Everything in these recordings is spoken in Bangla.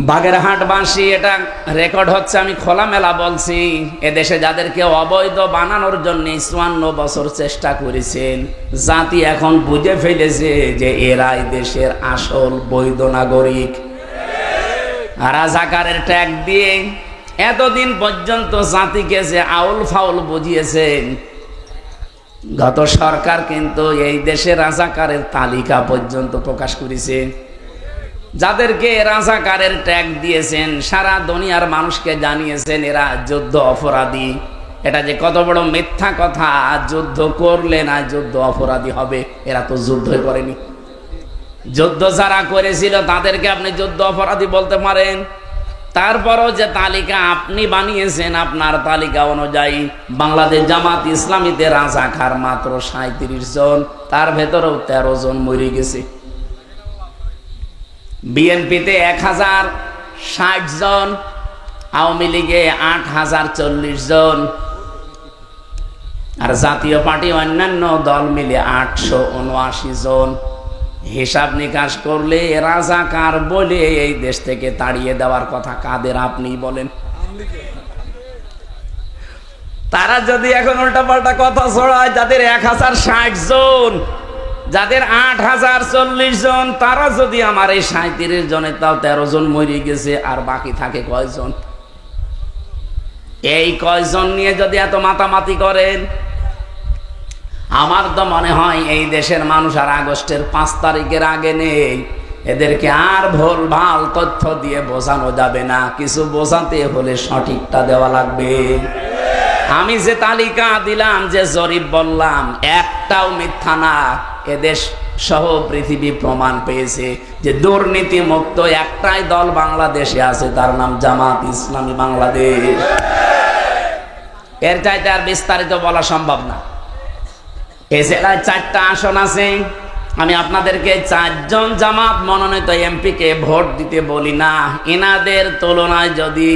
বাগেরহাটবাসী, এটা রেকর্ড হচ্ছে, আমি খোলামেলা বলছি, এদেশে যাদেরকে অবৈধ বানানোর জন্য 54 বছর চেষ্টা করেছেন, জাতি এখন বুঝে ফেলেছে যে এরাই দেশের আসল বৈধ নাগরিক। রাজাকারের ট্যাগ দিয়ে এতদিন পর্যন্ত জাতিকে যে আউল ফাউল বুঝিয়েছেন, গত সরকার কিন্তু এই দেশে রাজাকারের তালিকা পর্যন্ত প্রকাশ করেছে। যাদেরকে রাজাকারের ট্যাগ দিয়েছেন, সারা দুনিয়ার মানুষকে জানিয়েছেন এরা যুদ্ধ অপরাধী। এটা যে কত বড় মিথ্যা কথা, যুদ্ধ করলে না যুদ্ধ অপরাধী হবে, এরা তো যুদ্ধই করেনি। যুদ্ধ যারা করেছিল তাদেরকে আপনি যুদ্ধ অপরাধী বলতে পারেন। তারপরও যে তালিকা আপনি বানিয়েছেন, আপনার তালিকা অনুযায়ী বাংলাদেশ জামাত ইসলামীতে রাজাকার মাত্র 37 জন, তার ভেতরেও 13 জন মরে গেছে। বিএনপিতে 1060 জন, আওয়ামী লীগে 8040 জন, আর জাতীয় পার্টি অন্যান্য দল মিলে 879 জন। হিসাব নিকাশ করলে রাজাকার বলে এই দেশ থেকে তাড়িয়ে দেওয়ার কথা কাদের, আপনি বলেন। তারা যদি এখন উল্টাপাল্টা কথা ছড়ায়, যাদের 1060 জন, যাদের 8040 জন, তারা যদি আমার এই 37 জনের, তাও 13 জন মরে গেছে, আর বাকি থাকে কয়জন? এই কয়জন নিয়ে যদি এত মাতামাতি করেন, আমার তো মনে হয় এই দেশের মানুষ আর আগস্টের 5 তারিখের আগে নেই। এদেরকে আর ভুল ভাল তথ্য দিয়ে বোঝানো যাবে না, কিছু বোঝাতে হলে সঠিকটা দেওয়া লাগবে। আমি যে তালিকা দিলাম, যে জরিপ বললাম, একটাও মিথ্যা না। এদেশ সহ পৃথিবী প্রমাণ পেয়েছে যে দুর্নীতি মুক্ত একটাই দল বাংলাদেশে আছে, তার নাম জামাত ইসলামী বাংলাদেশ। এর চাইতে আর বিস্তারিত বলা সম্ভব না। এই জেলায় 4টা আসন আছে। আমি আপনাদেরকে 4 জন জামাত মনোনীত এমপিকে ভোট দিতে বলি না। এনাদের তুলনায় যদি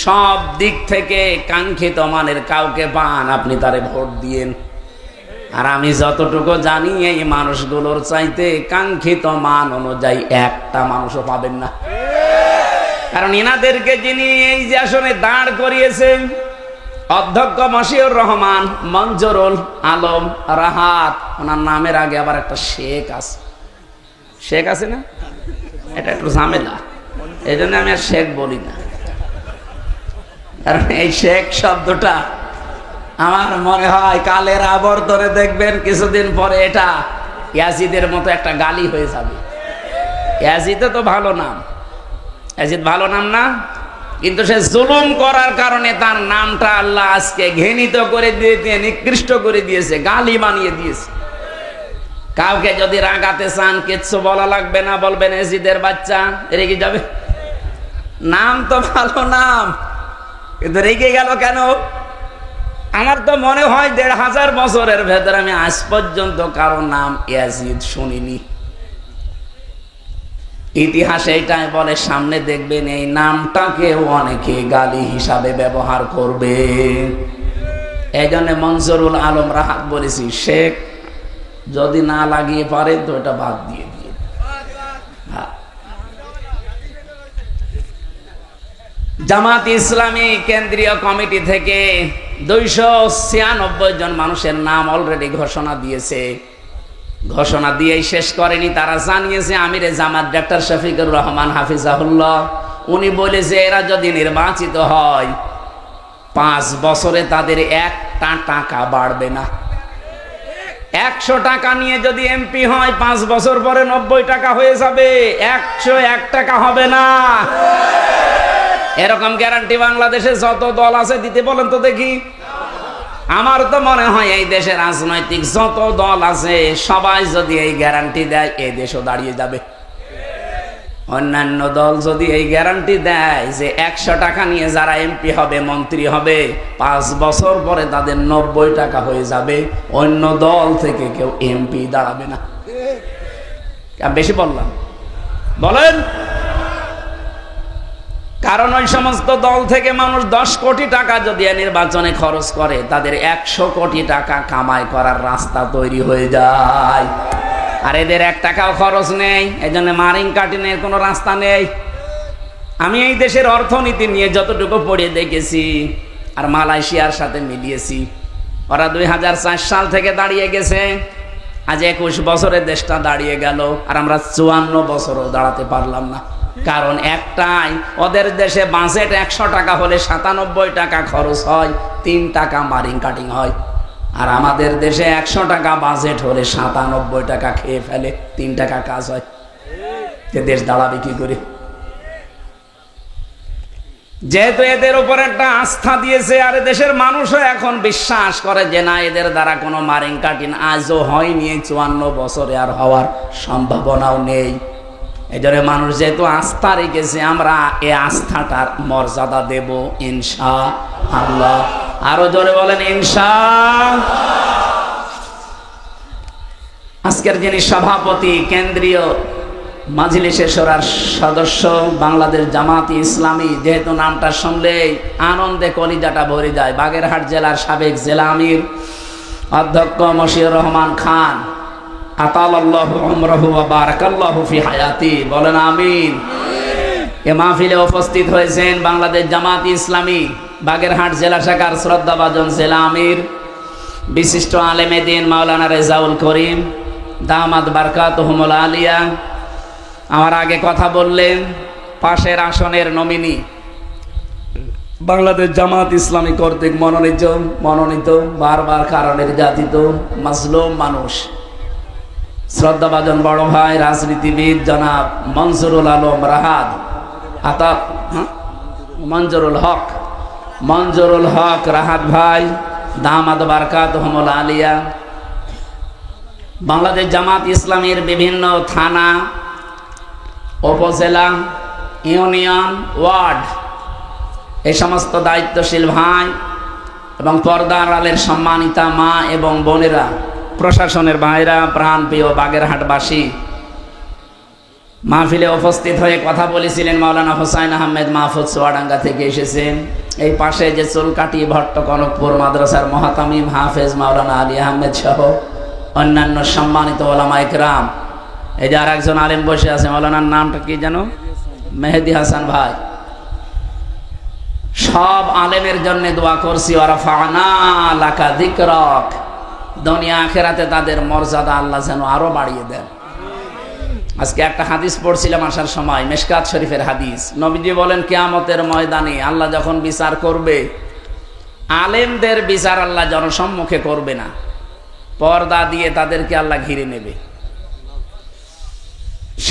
সব দিক থেকে কাঙ্ক্ষিত মানের কাউকে পান, আপনি তারে ভোট দিয়েন। আর আমি যতটুকু জানি, এই মানুষগুলোর চাইতে কাঙ্ক্ষিত মান অনুযায়ী একটা মানুষও পাবেন না। কারণ এনাদেরকে যিনি এই যে আসনে দাঁড় করিয়েছেন, অধ্যক্ষ মশিউর রহমান, মঞ্জুরুল আলম রাহাত, ওনার নামের আগে আবার একটা শেখ আছে। শেখ আছে না? এটা একটু ঝামেলা, এই জন্য আমি আর শেখ বলি না। কারণ এই শেখ শব্দটা আমার মনে হয় কালের আবর্তনে দেখবেন কিছুদিন পরে এটা ইয়াজিদের মতো একটা গালি হয়ে যাবে। ইয়াজিদ তো ভালো নাম, ইয়াজিদ ভালো নাম না, কিন্তু সে জুলুম করার কারণে তার নামটা আল্লাহ আজকে ঘৃণিত করে দিয়েছে, নিকৃষ্ট করে দিয়েছে, গালি বানিয়ে দিয়েছে। কাউকে যদি রাগাতে চান, কিচ্ছু বলা লাগবে না, বলবেন ইয়াজিদের বাচ্চা, রেগে যাবে। নাম তো ভালো নাম, কিন্তু রেগে গেল কেন? আমার তো মনে হয় 1500 বছরের ভেতরে আমি আজ পর্যন্ত কারো নাম ইয়াজিদ শুনিনি। ইতিহাসে এটাই বলে, সামনে দেখবেন এই নামটাকে অনেকে গালি হিসাবে ব্যবহার করবে। এই জন্য মঞ্জুরুল আলম রাহাত বলেছি, শেখ যদি না লাগিয়ে পারে তো এটা বাদ দিয়ে দিয়ে। জামাত ইসলামী কেন্দ্রীয় কমিটি থেকে 296 জন মানুষের নাম অলরেডি ঘোষণা দিয়েছে। ঘোষণা দিয়েই শেষ করেনি, তারা জানিয়েছে আমিরে জামাত ডক্টর শফিকুর রহমান হাফিজাহুল্লাহ, উনি বলেছে এরা যদি নির্বাচিত হয় 5 বছরে তাদের 1টা টাকা বাড়বে না। 100 টাকা নিয়ে যদি এমপি হয়, 5 বছর পরে 90 টাকা হয়ে যাবে, 101 টাকা হবে না। এরকম গ্যারান্টি বাংলাদেশে যত দল আছে দিতে বলেন তো দেখি। আমার তো মনে হয় এই দেশের রাজনৈতিক যত দল আছে সবাই যদি এই গ্যারান্টি দেয়, এই দেশও দাঁড়িয়ে যাবে। অন্যান্য দল যদি এই গ্যারান্টি দেয় যে 100 টাকা নিয়ে যারা এমপি হবে, মন্ত্রী হবে, 5 বছর পরে তাদের 90 টাকা হয়ে যাবে, অন্য দল থেকে কেউ এমপি দাঁড়াবে না। বেশি বললাম? বলেন। কারণ ওই সমস্ত দল থেকে মানুষ 10 কোটি টাকা যদি নির্বাচনে খরচ করে, তাদের 100 কোটি টাকা কামাই করার রাস্তা তৈরি হয়ে যায়। আর এদের 1 টাকাও খরচ নেই, এই জন্য মারিং কাটিনের কোনো রাস্তা নেই। আমি এই দেশের অর্থনীতি নিয়ে যতটুকু পড়ে দেখেছি আর মালয়েশিয়ার সাথে মিলিয়েছি, ওরা 2004 সাল থেকে দাঁড়িয়ে গেছে, আজ 21 বছরে দেশটা দাঁড়িয়ে গেল, আর আমরা 54 বছরও দাঁড়াতে পারলাম না। কারণ একটাই, ওদের দেশে বাজেট 100 টাকা হলে 97 টাকা খরচ হয়, 3 টাকা মারিং কাটিং হয়। আর আমাদের দেশে 100 টাকা বাজেট হলে 97 টাকা খেয়ে ফেলে, 3 টাকা কাজ হয়। যে দেশ দাঁড়াবে কি করে? যেহেতু এদের উপর একটা আস্থা দিয়েছে, আর দেশের মানুষও এখন বিশ্বাস করে যে না, এদের দ্বারা কোনো মারিং কাটিং আজও হয়নি, 54 বছরে আর হওয়ার সম্ভাবনাও নেই। এই জন্য মানুষ যেহেতু আস্থা রেখেছে, আমরা এই আস্থাটার মর্যাদা দেব ইনশাআল্লাহ। আরো জোরে বলেন ইনশাআল্লাহ। আজকের যিনি সভাপতি, কেন্দ্রীয় মাজলিসে শোরার সদস্য, বাংলাদেশ জামাতি ইসলামী, যেহেতু নামটা শুনলেই আনন্দে কলিজাটা ভরে যায়, বাগেরহাট জেলার সাবেক জেলা আমির অধ্যক্ষ মশিউর রহমান খান, আতালাল্লাহু উমরাহু ওয়া বারাকাল্লাহু ফি হায়াতি, বলেন আমিন। এ মাহফিলে উপস্থিত হয়েছেন বাংলাদেশ জামাতি ইসলামী বাগেরহাট জেলা শাখার শ্রদ্ধাভাজন জেলা আমির, বিশিষ্ট আলেমে দ্বীন মাওলানা রেজাউল করিম দামাত বারকাতুহুমুল আলিয়া। আমার আগে কথা বললেন পাশের আসনের নমিনি, বাংলাদেশ জামাত ইসলামী কর্তৃক মনোনীত বারবার কারণে নির্যাতিত মাজলুম মানুষ, শ্রদ্ধাভাজন বড় ভাই রাজনীতিবিদ জনাব মনজুরুল আলম রাহাত, মঞ্জুরুল হক রাহাত ভাই দামাত বারকাতুহুমুল আলিয়া। বাংলাদেশ জামাত ইসলামীর বিভিন্ন থানা, উপজেলা, ইউনিয়ন, ওয়ার্ড, এই সমস্ত দায়িত্বশীল ভাই এবং পর্দার আলের সম্মানিতা মা এবং বোনেরা, প্রশাসনের ভাইরা, প্রাণপ্রিয় বাগেরহাটবাসী, মাহফিলে উপস্থিত হয়ে কথা বলেছিলেন মাওলানা হোসাইন আহমেদ মাহফুজ চুয়াডাঙ্গা থেকে এসেছেন। এই পাশে যে চুলকাটি ভট্ট কনকপুর মাদ্রাসার মহাতামিম হাফেজ মাওলানা আলী আহমেদ সহ অন্যান্য সম্মানিত ওলামা ইকরাম। এই যে আর একজন আলেম বসে আছে, মাওলানার নামটা কি জানো? মেহেদি হাসান ভাই। সব আলেমের জন্য দোয়া করছি, ওয়ারাফা'না লাকা যিকরাক, দুনিয়া আখিরাতে তাদের মর্যাদা আল্লাহ যেন আরো বাড়িয়ে দেন। আজকে একটা হাদিস পড়ছিলাম আসার সময়, মিশকাত শরীফের হাদিস। নবীজি বলেন কিয়ামতের ময়দানে আল্লাহ যখন বিচার করবে, আলেমদের বিচার আল্লাহ জনসম্মুখে করবে না, পর্দা দিয়ে তাদেরকে আল্লাহ ঘিরে নেবে।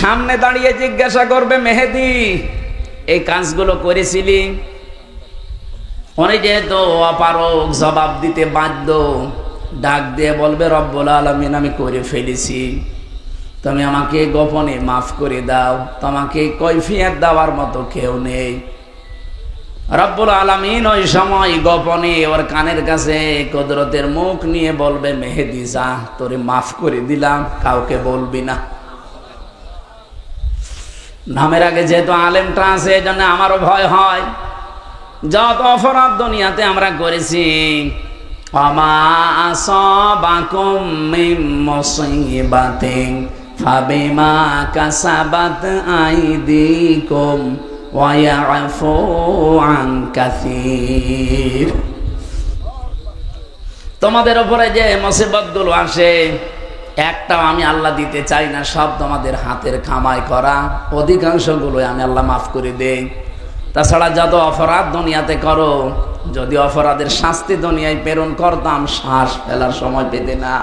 সামনে দাঁড়িয়ে জিজ্ঞাসা করবে, মেহেদি এই কাজগুলো করেছিলি? উনি যেহেতু অপারগ, জবাব দিতে বাধ্য, ডাক দিয়ে বলবে, রব্বুল আলামিন আমি করে ফেলেছি, তুমি আমাকে গোপনে মাফ করে দাও, তোমাকে কৈফিয়ত দেওয়ার মতো কেউ নেই। রব্বুল আলামিন ওই সময় গোপনে ওর কানের কাছে কুদরতের মুখ নিয়ে বলবে, মেহেদি যা, তোরে মাফ করে দিলাম, কাউকে বলবি না। নামের আগে যেহেতু আলেমটা আছে, এই জন্য আমারও ভয় হয়। যত অপরাধ দুনিয়াতে আমরা করেছি, আমা আসাবাকুম মিন মুসিবাতিন ফাবিমা কাসাবাত আইদিকুম ওয়া ইয়াফু আন কাসীর। তোমাদের উপরে যে মুসিবতগুলো আসে, একটাও আমি আল্লাহ দিতে চাই না, সব তোমাদের হাতের কামাই করা, অধিকাংশগুলোই আমি আল্লাহ মাফ করে দেই। তাছাড়া যত অপরাধ দুনিয়াতে করো, যদি অপরাধের শাস্তি দুনিয়ায় প্রেরণ করতাম, শ্বাস ফেলার সময় পেতে না।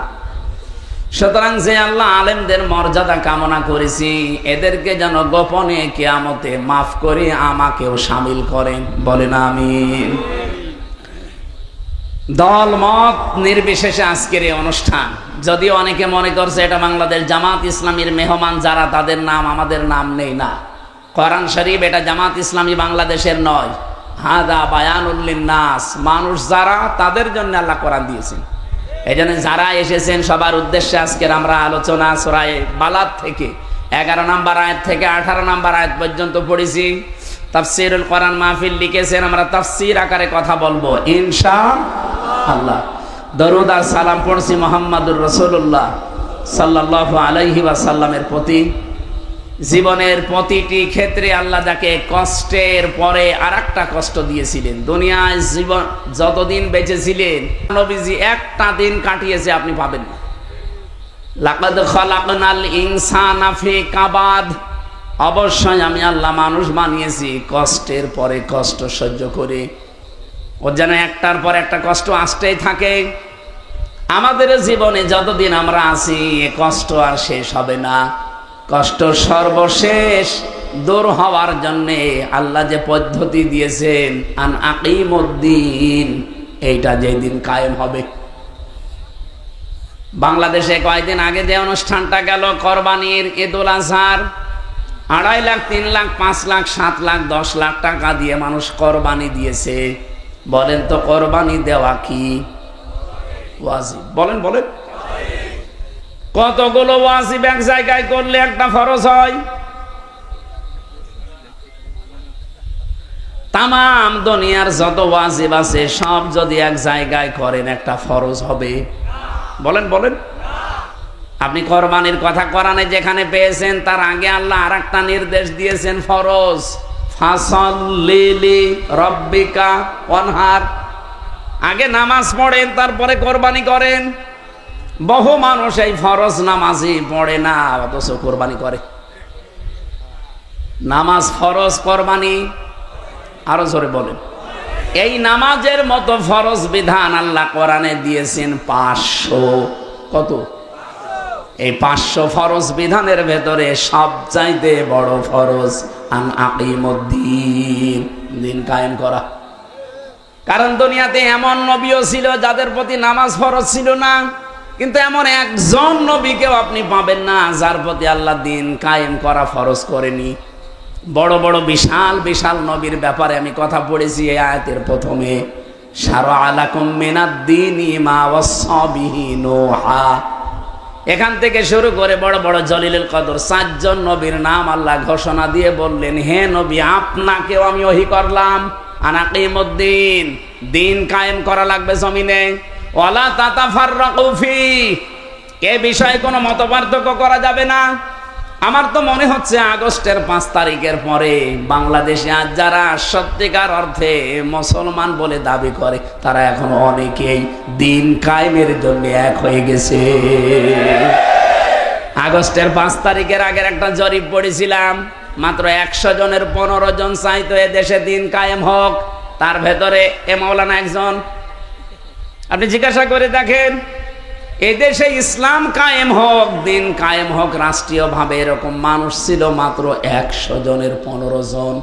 সুতরাং যে আল্লাহ আলেমদের মর্যাদা কামনা করেছি, এদেরকে যেন গোপনে কিয়ামতে মাফ করে আমাকেও শামিল করেন, বলেন আমিন। দল মত নির্বিশেষে আজকের এই অনুষ্ঠান, যদিও অনেকে মনে করছে এটা বাংলাদেশ জামাত ইসলামীর মেহমান যারা, তাদের নাম আমাদের নাম নেই, না। কোরআন শরীফ এটা জামাত ইসলামী বাংলাদেশের নয়, হাদা বায়ানুল লিন্নাস, মানুষ যারা, তাদের জন্য আল্লাহ কোরআন দিয়েছেন। এই জন্য যারা এসেছেন সবার উদ্দেশ্যে আজকের আমরা আলোচনা সূরা বালাদ থেকে 11 নম্বর আয়াত থেকে 18 নম্বর আয়াত পর্যন্ত পড়েছি। তাফসীরুল কোরআন মাহফিল লিখেছেন, আমরা তাফসীর আকারে কথা বলবো ইনশাআল্লাহ। দরুদ আর সালাম পড়ছি মুহাম্মাদুর রাসূলুল্লাহ সাল্লাল্লাহু আলাইহি ওয়াসাল্লামের প্রতি। জীবনের প্রতিটি ক্ষেত্রে আল্লাহ যাকে কষ্টের পরে আরেকটা কষ্ট দিয়েছিলেন। দুনিয়ায় জীবন যতদিন বেঁচে ছিলেন নবীজি একটা দিন কাটিয়েছে আপনি পাবেন না। লাকাদ খালাকনাল ইনসানা ফি কাবাদ, অবশ্যই আমি আল্লাহ মানুষ বানিয়েছি কষ্টের পরে কষ্ট সহ্য করে। ও যেন একটার পর একটা কষ্ট আসতেই থাকে। আমাদের জীবনে যতদিন আমরা আছি এ কষ্ট আর শেষ হবে না। কষ্ট সর্বশেষ দূর হওয়ার জন্যে আল্লাহ যে পদ্ধতি দিয়েছেন, আন আকিমুদ্দিন, এইটা যেদিন কায়েম হবে। বাংলাদেশে কয়েকদিন আগে যে অনুষ্ঠানটা গেল কোরবানির, ঈদুল আজহার, 2.5 লাখ, 3 লাখ, 5 লাখ, 7 লাখ, 10 লাখ টাকা দিয়ে মানুষ কোরবানি দিয়েছে। বলেন তো কোরবানি দেওয়া কি ওয়াজিব? বলেন বলেন। কতগুলো ওয়াজিব এক জায়গায় করলে একটা ফরজ হয়? তামাম দুনিয়ার যত ওয়াজিব আছে সব যদি এক জায়গায় করেন একটা ফরজ হবে? বলেন বলেন। আপনি কোরবানির কথা কোরআনে যেখানে পেয়েছেন তার আগে আল্লাহ আরেকটা নির্দেশ দিয়েছেন ফরজ, ফাসাল্লি লিরাব্বিকা ওয়ানহার। আগে নামাজ পড়েন তারপরে কোরবানি করেন। বহু মানুষ এই ফরজ নামাজই পড়ে না অথচ কোরবানি করে। নামাজ ফরজ, কোরবানি আরো জোরে বলেন। এই নামাজের মতো ফরজ বিধান আল্লাহ কোরআনে দিয়েছেন 500। কত? এই 500 ফরজ বিধানের ভেতরে সবচাইতে বড় ফরজ আন আকিমুদ্দিন, দিন কায়েম করা। কারণ দুনিয়াতে এমন নবীও ছিল যাদের প্রতি নামাজ ফরজ ছিল না, কিন্তু এমন একজন নবীকেও আপনি পাবেন না যার প্রতি আল্লাহ দিন কায়েম করা ফরজ করেনি। বড় বড় বিশাল বিশাল নবীর ব্যাপারে আমি কথা পড়েছি এই আয়াতের প্রথমে, শারআ লাকুম মিনাদ-দীনি মা ওয়াসসা বিহি নূহা। এখান থেকে শুরু করে বড় বড় জলিলুল কদর 4 জন নবীর নাম আল্লাহ ঘোষণা দিয়ে বললেন, হে নবী আপনাকেও আমি ওহী করলাম আন আকিমুদ্দিন, দিন কায়েম করা লাগবে জমিনে। ওয়ালা তাতাফাররাকু ফি, এ বিষয়ে কোনো মতপার্থক্য করা যাবে না। আমার তো মনে হচ্ছে আগস্টের 5 তারিখের পরে বাংলাদেশে আজ যারা সত্যিকার অর্থে মুসলমান বলে দাবি করে তারা এখন অনেকেই দিন কায়েমের জন্য এক হয়ে গেছে। আগস্টের 5 তারিখের আগের একটা জরিপ পড়েছিলাম, মাত্র 100 জনের 15 জন চাইতো এ দেশে দিন কায়েম হোক। তার ভেতরে এ মাওলানা একজন। আপনি জিজ্ঞাসা করে দেখেন, এদেশে ইসলাম কায়েম হোক, দিন কায়েম হোক রাষ্ট্রীয়ভাবে, এরকম মানুষ ছিল মাত্র 100 জনের 15 জন।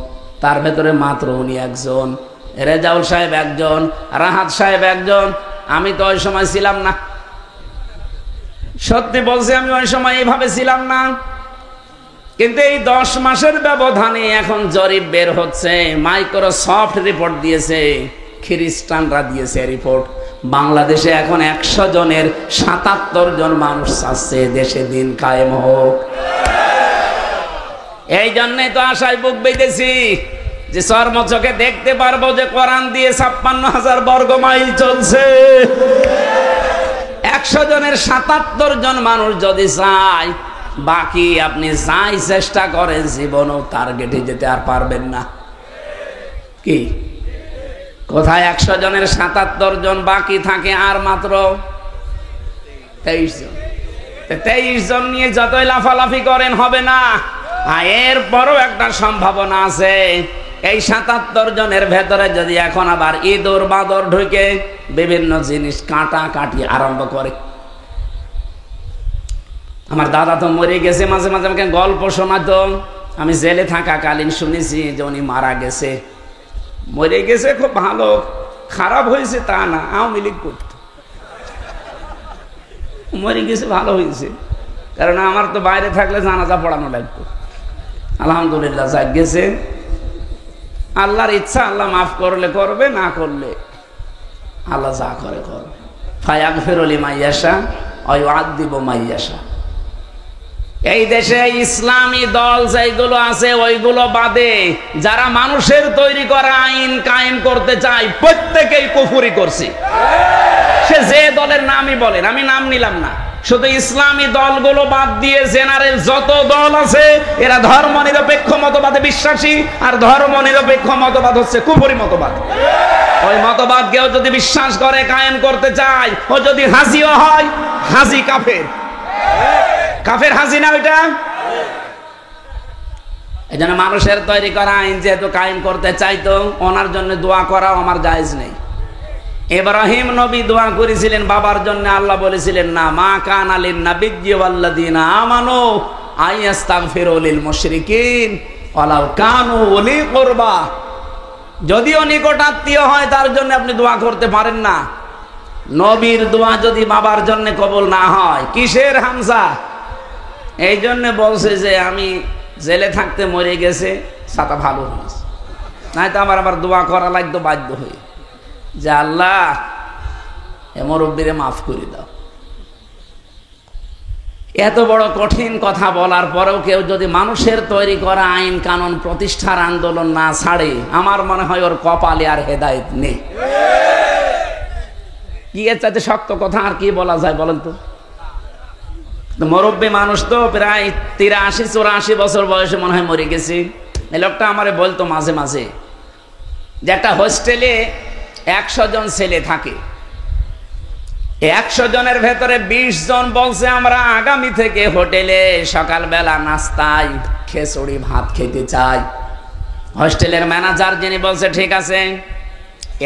তার ভেতরে মাত্র উনি একজন। রেজাউল সাহেব একজন, রাহাত সাহেব একজন। আমি তো ওই সময় ছিলাম না, সত্যি বলছি আমি ওই সময় এইভাবে ছিলাম না। কিন্তু এই 10 মাসের ব্যবধানে এখন জরিপ বের হচ্ছে, মাইক্রোসফট রিপোর্ট দিয়েছে, খ্রিস্টানরা দিয়েছে রিপোর্ট। বাংলাদেশে এখন 100 জনের 77 জন মানুষ চাচ্ছে দেশে দিন কায়েম হোক। এই জন্যই তো আশায় বুক বেঁধেছি যে চর্ম চোখে দেখতে পারবো যে কোরআন দিয়ে 56,000 বর্গ মাইল চলছে। 100 জনের 77 জন মানুষ যদি চায়, বাকি আপনি যাই চেষ্টা করেন জীবনেও টার্গেটে যেতে আর পারবেন না। কি কোথায় 100 জনের 77 জন বাকি থাকে আর মাত্র 23 জন। 23 জন নিয়ে যতই লাফালাফি করেন হবে না। এরপরও একটা সম্ভাবনা আছে, এই 77 জনের ভেতরে যদি এখন আবার ইঁদুর বাদর ঢুকে বিভিন্ন জিনিস কাটাকাটি আরম্ভ করে। আমার দাদা তো মরে গেছে, মাঝে মাঝে আমাকে গল্প শোনাতো। আমি জেলে থাকাকালীন শুনেছি যে উনি মারা গেছে। মরে গেছে খুব ভালো, খারাপ হয়েছে তা না, আওয়ামী লীগ করত। মরে গেছে ভালো হয়েছে, কারণ আমার তো বাইরে থাকলে জানাজা পড়ানো লাগতো। আলহামদুলিল্লাহ যাক গেছে, আল্লাহর ইচ্ছা, আল্লাহ মাফ করলে করবে, না করলে আল্লাহ যা করে করবে। ফায়াগফিরু লিমান ইয়াশা ওয়া ইউআযযিবু মান ইয়াশা। এই দেশে ইসলামী দল যেগুলো আছে ওইগুলো বাদে যারা মানুষের তৈরি করা আইন কায়েম করতে চায় প্রত্যেকেই কুফরি করছে। সে যে দলের নামই বলেন, আমি নাম নিলাম না, শুধু ইসলামী দলগুলো বাদ দিয়ে জেনারেল যত দল আছে এরা ধর্ম নিরপেক্ষ মতবাদে বিশ্বাসী, আর ধর্ম নিরপেক্ষ মতবাদ হচ্ছে কুফরি মতবাদ। ওই মতবাদ কেউ যদি বিশ্বাস করে, কায়েম করতে চায়, ও যদি হাজিও হয়, হাজি কাফের। কাফের হাজি না ওইটা? এই জন্য মানুষের তৈরি করা আইন যেহেতু কায়েম করতে চাইতো, ওনার জন্য দোয়া করাও আমার জায়েজ নেই। ইব্রাহিম নবী দোয়া করেছিলেন বাবার জন্য, আল্লাহ বলেছিলেন না, মা কানা লিন নাবিয়্যি ওয়াল্লাযীনা আমানু আইয়াস্তাগফিরু লিল মুশরিকিন ওয়ালাউ কানু উলি কুরবা। যদিও নিকট আত্মীয় হয় তার জন্য আপনি দোয়া করতে পারেন না। নবীর দোয়া যদি বাবার জন্য কবুল না হয়, কিসের হামজা? এই জন্য বলছে যে আমি জেলে থাকতে মরে গেছে, সাতা ভালো হয়েছে, নাই তো আবার দোয়া করা লাগতো বাধ্য হয়ে, যে আল্লাহ এ মুরব্বিরে মাফ করে দাও। এত বড় কঠিন কথা বলার পরেও কেউ যদি মানুষের তৈরি করা আইন কানুন প্রতিষ্ঠার আন্দোলন না ছাড়ে, আমার মনে হয় ওর কপালে আর হেদায়েত নেই। কি এর চাইতে শক্ত কথা আর কি বলা যায় বলেন তো? মুরব্বী মানুষ তো প্রায় 83-84 বছর বয়সে মনে হয় মরে গেছে। এই লোকটা আমারে বলতো মাঝে মাঝে যে একটা হোস্টেলে 100 জন ছেলে থাকে, 100 জনের ভেতরে 20 জন বলছে আমরা আগামী থেকে হোটেলে সকালবেলা নাস্তায় খিচুড়ি ভাত খেতে চাই। হোস্টেলের ম্যানেজার যিনি বলছে ঠিক আছে,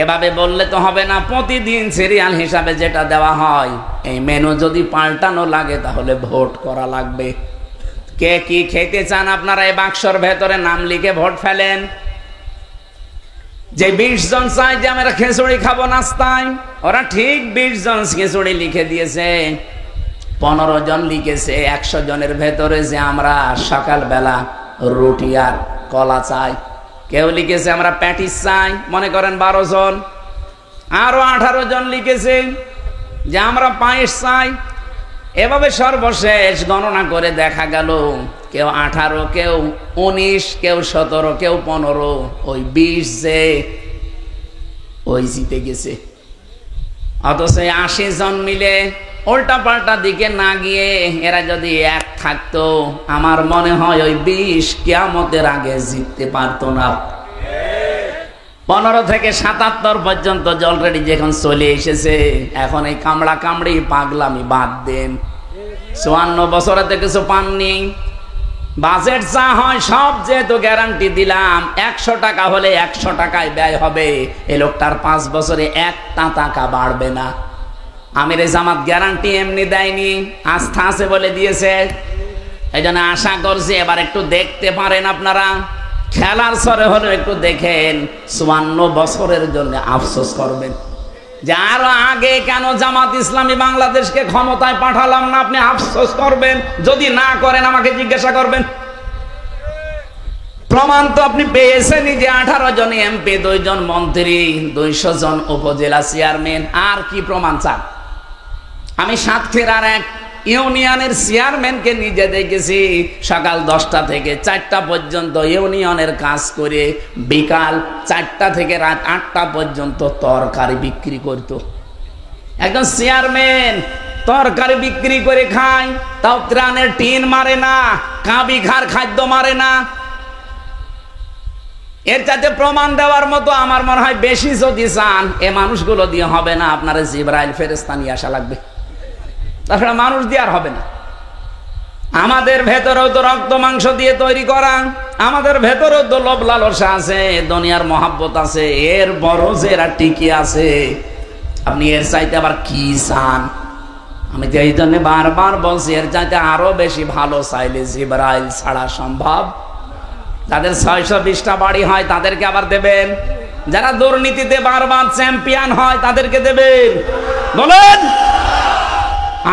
এভাবে বললে তো হবে না, প্রতিদিন সিরিয়াল হিসাবে যেটা দেওয়া হয় এই মেনু যদি পাল্টানো লাগে তাহলে ভোট করা লাগবে। কে কি খেতে চান আপনারা এই বাক্সর ভেতরে নাম লিখে ভোট ফেলেন। যে 20 জন চাই যে আমরা খিচুড়ি খাবো নাস্তায়, ওরা ঠিক 20 জন খিচুড়ি লিখে দিয়েছে। 15 জন লিখেছে 100 জনের ভেতরে যে আমরা সকালবেলা রুটি আর কলা চাই। কেউ লিখেছে আমরা প্যাটিস চাই, মনে করেন 12 জন। আরো 18 জন লিখেছে যে আমরা পায়েস চাই। এভাবে সর্বশেষ গণনা করে দেখা গেল কেউ 18, কেউ 19, কেউ 17, কেউ 15, ওই 20 যে ওই জিতে গেছে। অথচ 80 জন মিলে উল্টা পাল্টা দিকে না গিয়ে এরা যদি এক থাকতো, আমার মনে হয় ওই 20 কিয়ামতের আগে জিততে পারতো না। 15 থেকে 77 পর্যন্ত অলরেডি যখন চলে এসেছে, এখন এই কামড়া কামড়ি পাগলামি বাদ দেন। 54 বছরেতে কিছু পাননি। বাজেট যা হয় সব যেহেতু গ্যারান্টি দিলাম, 100 টাকা হলে 100 টাকায় ব্যয় হবে। এই লোকটার 5 বছরে 1টা টাকা বাড়বে না। আমির জামাত গ্যারান্টি এমনি দেয়নি, আস্থা আছে বলে দিয়েছে। এই জন্য আশা করছি এবার একটু দেখতে পারেন আপনারা, খেলার ছলে হলেও একটু দেখেন। 54 বছরের জন্য আফসোস করবেন যে আরো আগে কেন জামাত ইসলামী বাংলাদেশকে ক্ষমতায় পাঠালাম না, আপনি আফসোস করবেন। যদি না করেন আমাকে জিজ্ঞাসা করবেন। প্রমাণ তো আপনি পেয়েছেনই যে 18 জন এমপি, 2 জন মন্ত্রী, 200 জন উপজেলা চেয়ারম্যান। আর কি প্রমাণ চান? আমি সাতক্ষীরার এক ইউনিয়নের চেয়ারম্যানকে নিজে দেখেছি, সকাল 10টা থেকে 4টা পর্যন্ত ইউনিয়নের কাজ করে বিকাল 4টা থেকে রাত 8টা পর্যন্ত তরকারি বিক্রি করত। একজন চেয়ারম্যান তরকারি বিক্রি করে খায়, তাও ত্রাণের টিন মারে না, কাবি খার খাদ্য মারে না। এর চাইতে প্রমাণ দেওয়ার মতো আমার মনে হয় বেশি যদি চান, এ মানুষগুলো দিয়ে হবে না, আপনারা জিবরাইল ফেরেশতা নিয়ে আসা লাগবে, তাছাড়া মানুষ দিয়ে আর হবে না। আমাদের ভেতরেও তো রক্ত মাংস দিয়ে তৈরি করা, আমাদের ভেতরেও তো লোভ লালসা আছে, দুনিয়ার মহাব্বত আছে, এর বড় যে এরা টিকে আছে। আপনি এর চাইতে আবার কি চান? আমি তো এই জন্য বারবার বলছি, এর চাইতে আরো বেশি ভালো চাইলে জিবরাইল ছাড়া সম্ভব। যাদের 620টা বাড়ি হয় তাদেরকে আবার দেবেন, যারা দুর্নীতিতে বারবার চ্যাম্পিয়ন হয় তাদেরকে দেবেন। বলেন,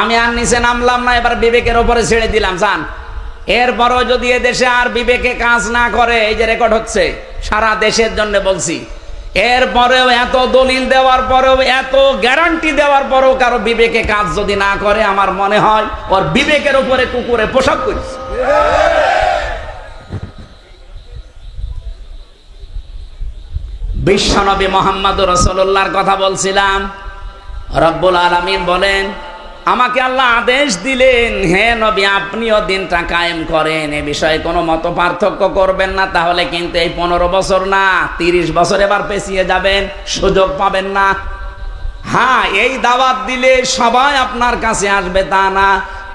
আমি আর নিচে নামলাম না, এবার বিবেকের ওপরে ছেড়ে দিলাম, যান। এরপরও যদি এদেশে আর বিবেকে কাজ না করে, এই যে রেকর্ড হচ্ছে সারা দেশের জন্য বলছি, এরপরেও এত দলিল দেওয়ার পরেও, এত গ্যারান্টি দেওয়ার পরেও কারো বিবেকে কাজ যদি না করে, আমার মনে হয় ওর বিবেকের উপরে কুকুরে পোশাক করেছে। বিশ্বনবী মুহাম্মদ রাসূলুল্লাহর কথা বলছিলাম। রব্বুল আলামিন বলেন, আমাকে আল্লাহ আদেশ দিলেন, হে নবী আপনিও দিনটা কায়েম করেন, এ বিষয়ে কোনো মত পার্থক্য করবেন না, তাহলে কিন্তু এই 15 বছর না 30 বছর এবার পেছিয়ে যাবেন, সুযোগ পাবেন না। হ্যাঁ, এই দাওয়াত দিলে সবাই আপনার কাছে আসবে তা না।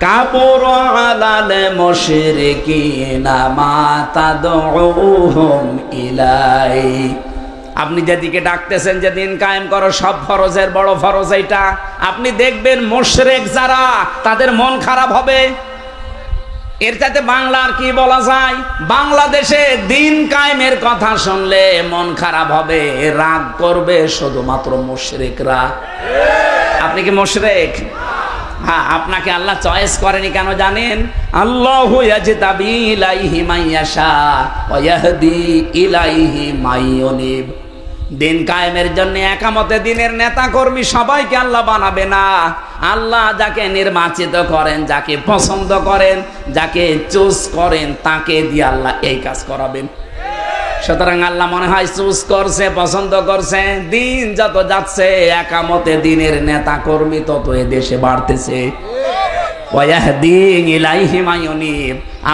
কাবুর আলাল মুশরিকিনা মা তাদউহুম ইলাই। আপনি যেদিকে ডাকতেছেন যে দিন কায়েম করো, সব ফরজের বড় ফরজ এইটা, আপনি দেখবেন মুশরিক যারা তাদের মন খারাপ হবে। এর চাইতে বাংলার কি বলা যায়? বাংলাদেশে দিন কায়েমের কথা শুনলে মন খারাপ হবে, রাগ করবে শুধুমাত্র মুশরিকরা। আপনি কি মুশরিক? হ্যাঁ, আপনাকে আল্লাহ চয়েস করেনি কেন জানেন? আল্লাহু ইয়াজতাবি ইলাইহি মাইয়াশা ওয়া ইয়াহদি ইলাইহি মাইয়ুনিব। দিন কায়েমের জন্য একামতে দিনের নেতা কর্মী সবাইকে আল্লাহ বানাবে না। আল্লাহ যাকে নির্বাচিত করেন, যাকে পছন্দ করেন, যাকে চুজ করেন, তাকে দিয়ে আল্লাহ এই কাজ করাবেন। সুতরাং আল্লাহ মনে হয় চুজ করছে, পছন্দ করছে। দিন যত যাচ্ছে একামতে দিনের নেতা কর্মী তত এ দেশে বাড়তেছে।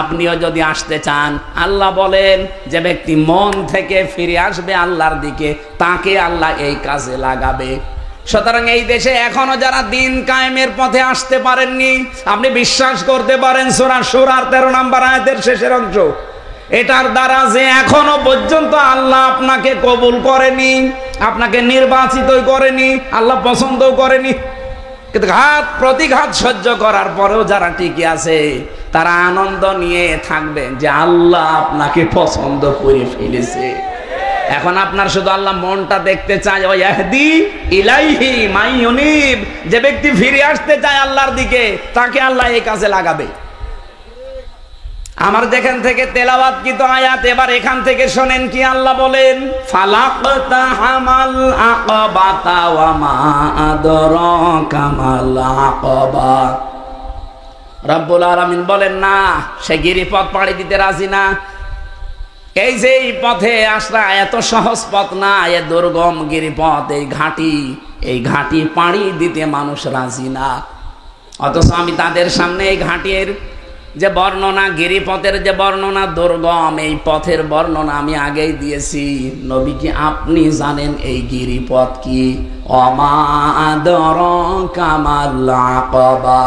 আপনিও যদি আসতে চান, আল্লাহ বলেন যে ব্যক্তি মন থেকে ফিরে আসবে আল্লাহর দিকে, তাকে আল্লাহ এই কাজে লাগাবে। সুতরাং এই দেশে এখনো যারা দিন কায়েমের পথে আসতে পারেননি, আপনি বিশ্বাস করতে পারেন সূরা শুরার 13 নম্বর আয়াতের শেষের অংশ, এটার দ্বারা যে এখনো পর্যন্ত আল্লাহ আপনাকে কবুল করেনি, আপনাকে নির্বাচিত করেনি, আল্লাহ পছন্দও করেনি, কিন্তু ঘাত প্রতিঘাত সহ্য করার পরেও যারা টিকে আছে তারা আনন্দ নিয়ে থাকবেন যে আল্লাহ আপনাকে পছন্দ করে ফেলেছে। এখন আপনার শুধু আল্লাহ মনটা দেখতে চায়। ওয়াহদি ইলাইহি মাইয়ুনিব, যে ব্যক্তি ফিরে আসতে চায় আল্লাহর দিকে, তাকে আল্লাহ এই কাজে লাগাবে। আমার যেখান থেকে তেলাওয়াতকৃত আয়াত, এবার এখান থেকে শোনেন কি আল্লাহ বলেন। ফালাকতাহামাল আকাবাতা ওয়া মা আদরাকা মাল আকাবা। রব্বুল আলামিন বলেন না, সে গিরিপথ পাড়ি দিতে রাজি না। এই যে এই পথে আসা এত সহজ পথ না, এ দুর্গম গিরিপথ, এই ঘাটি পাড়ি দিতে মানুষ রাজি না। অথচ আমি তাদের সামনে এই ঘাটির যে বর্ণনা, গিরিপথের যে বর্ণনা, দুর্গম এই পথের বর্ণনা আমি আগেই দিয়েছি। নবী কি আপনি জানেন এই গিরিপথ কি? ওমা আদরাকা মাল আকাবা।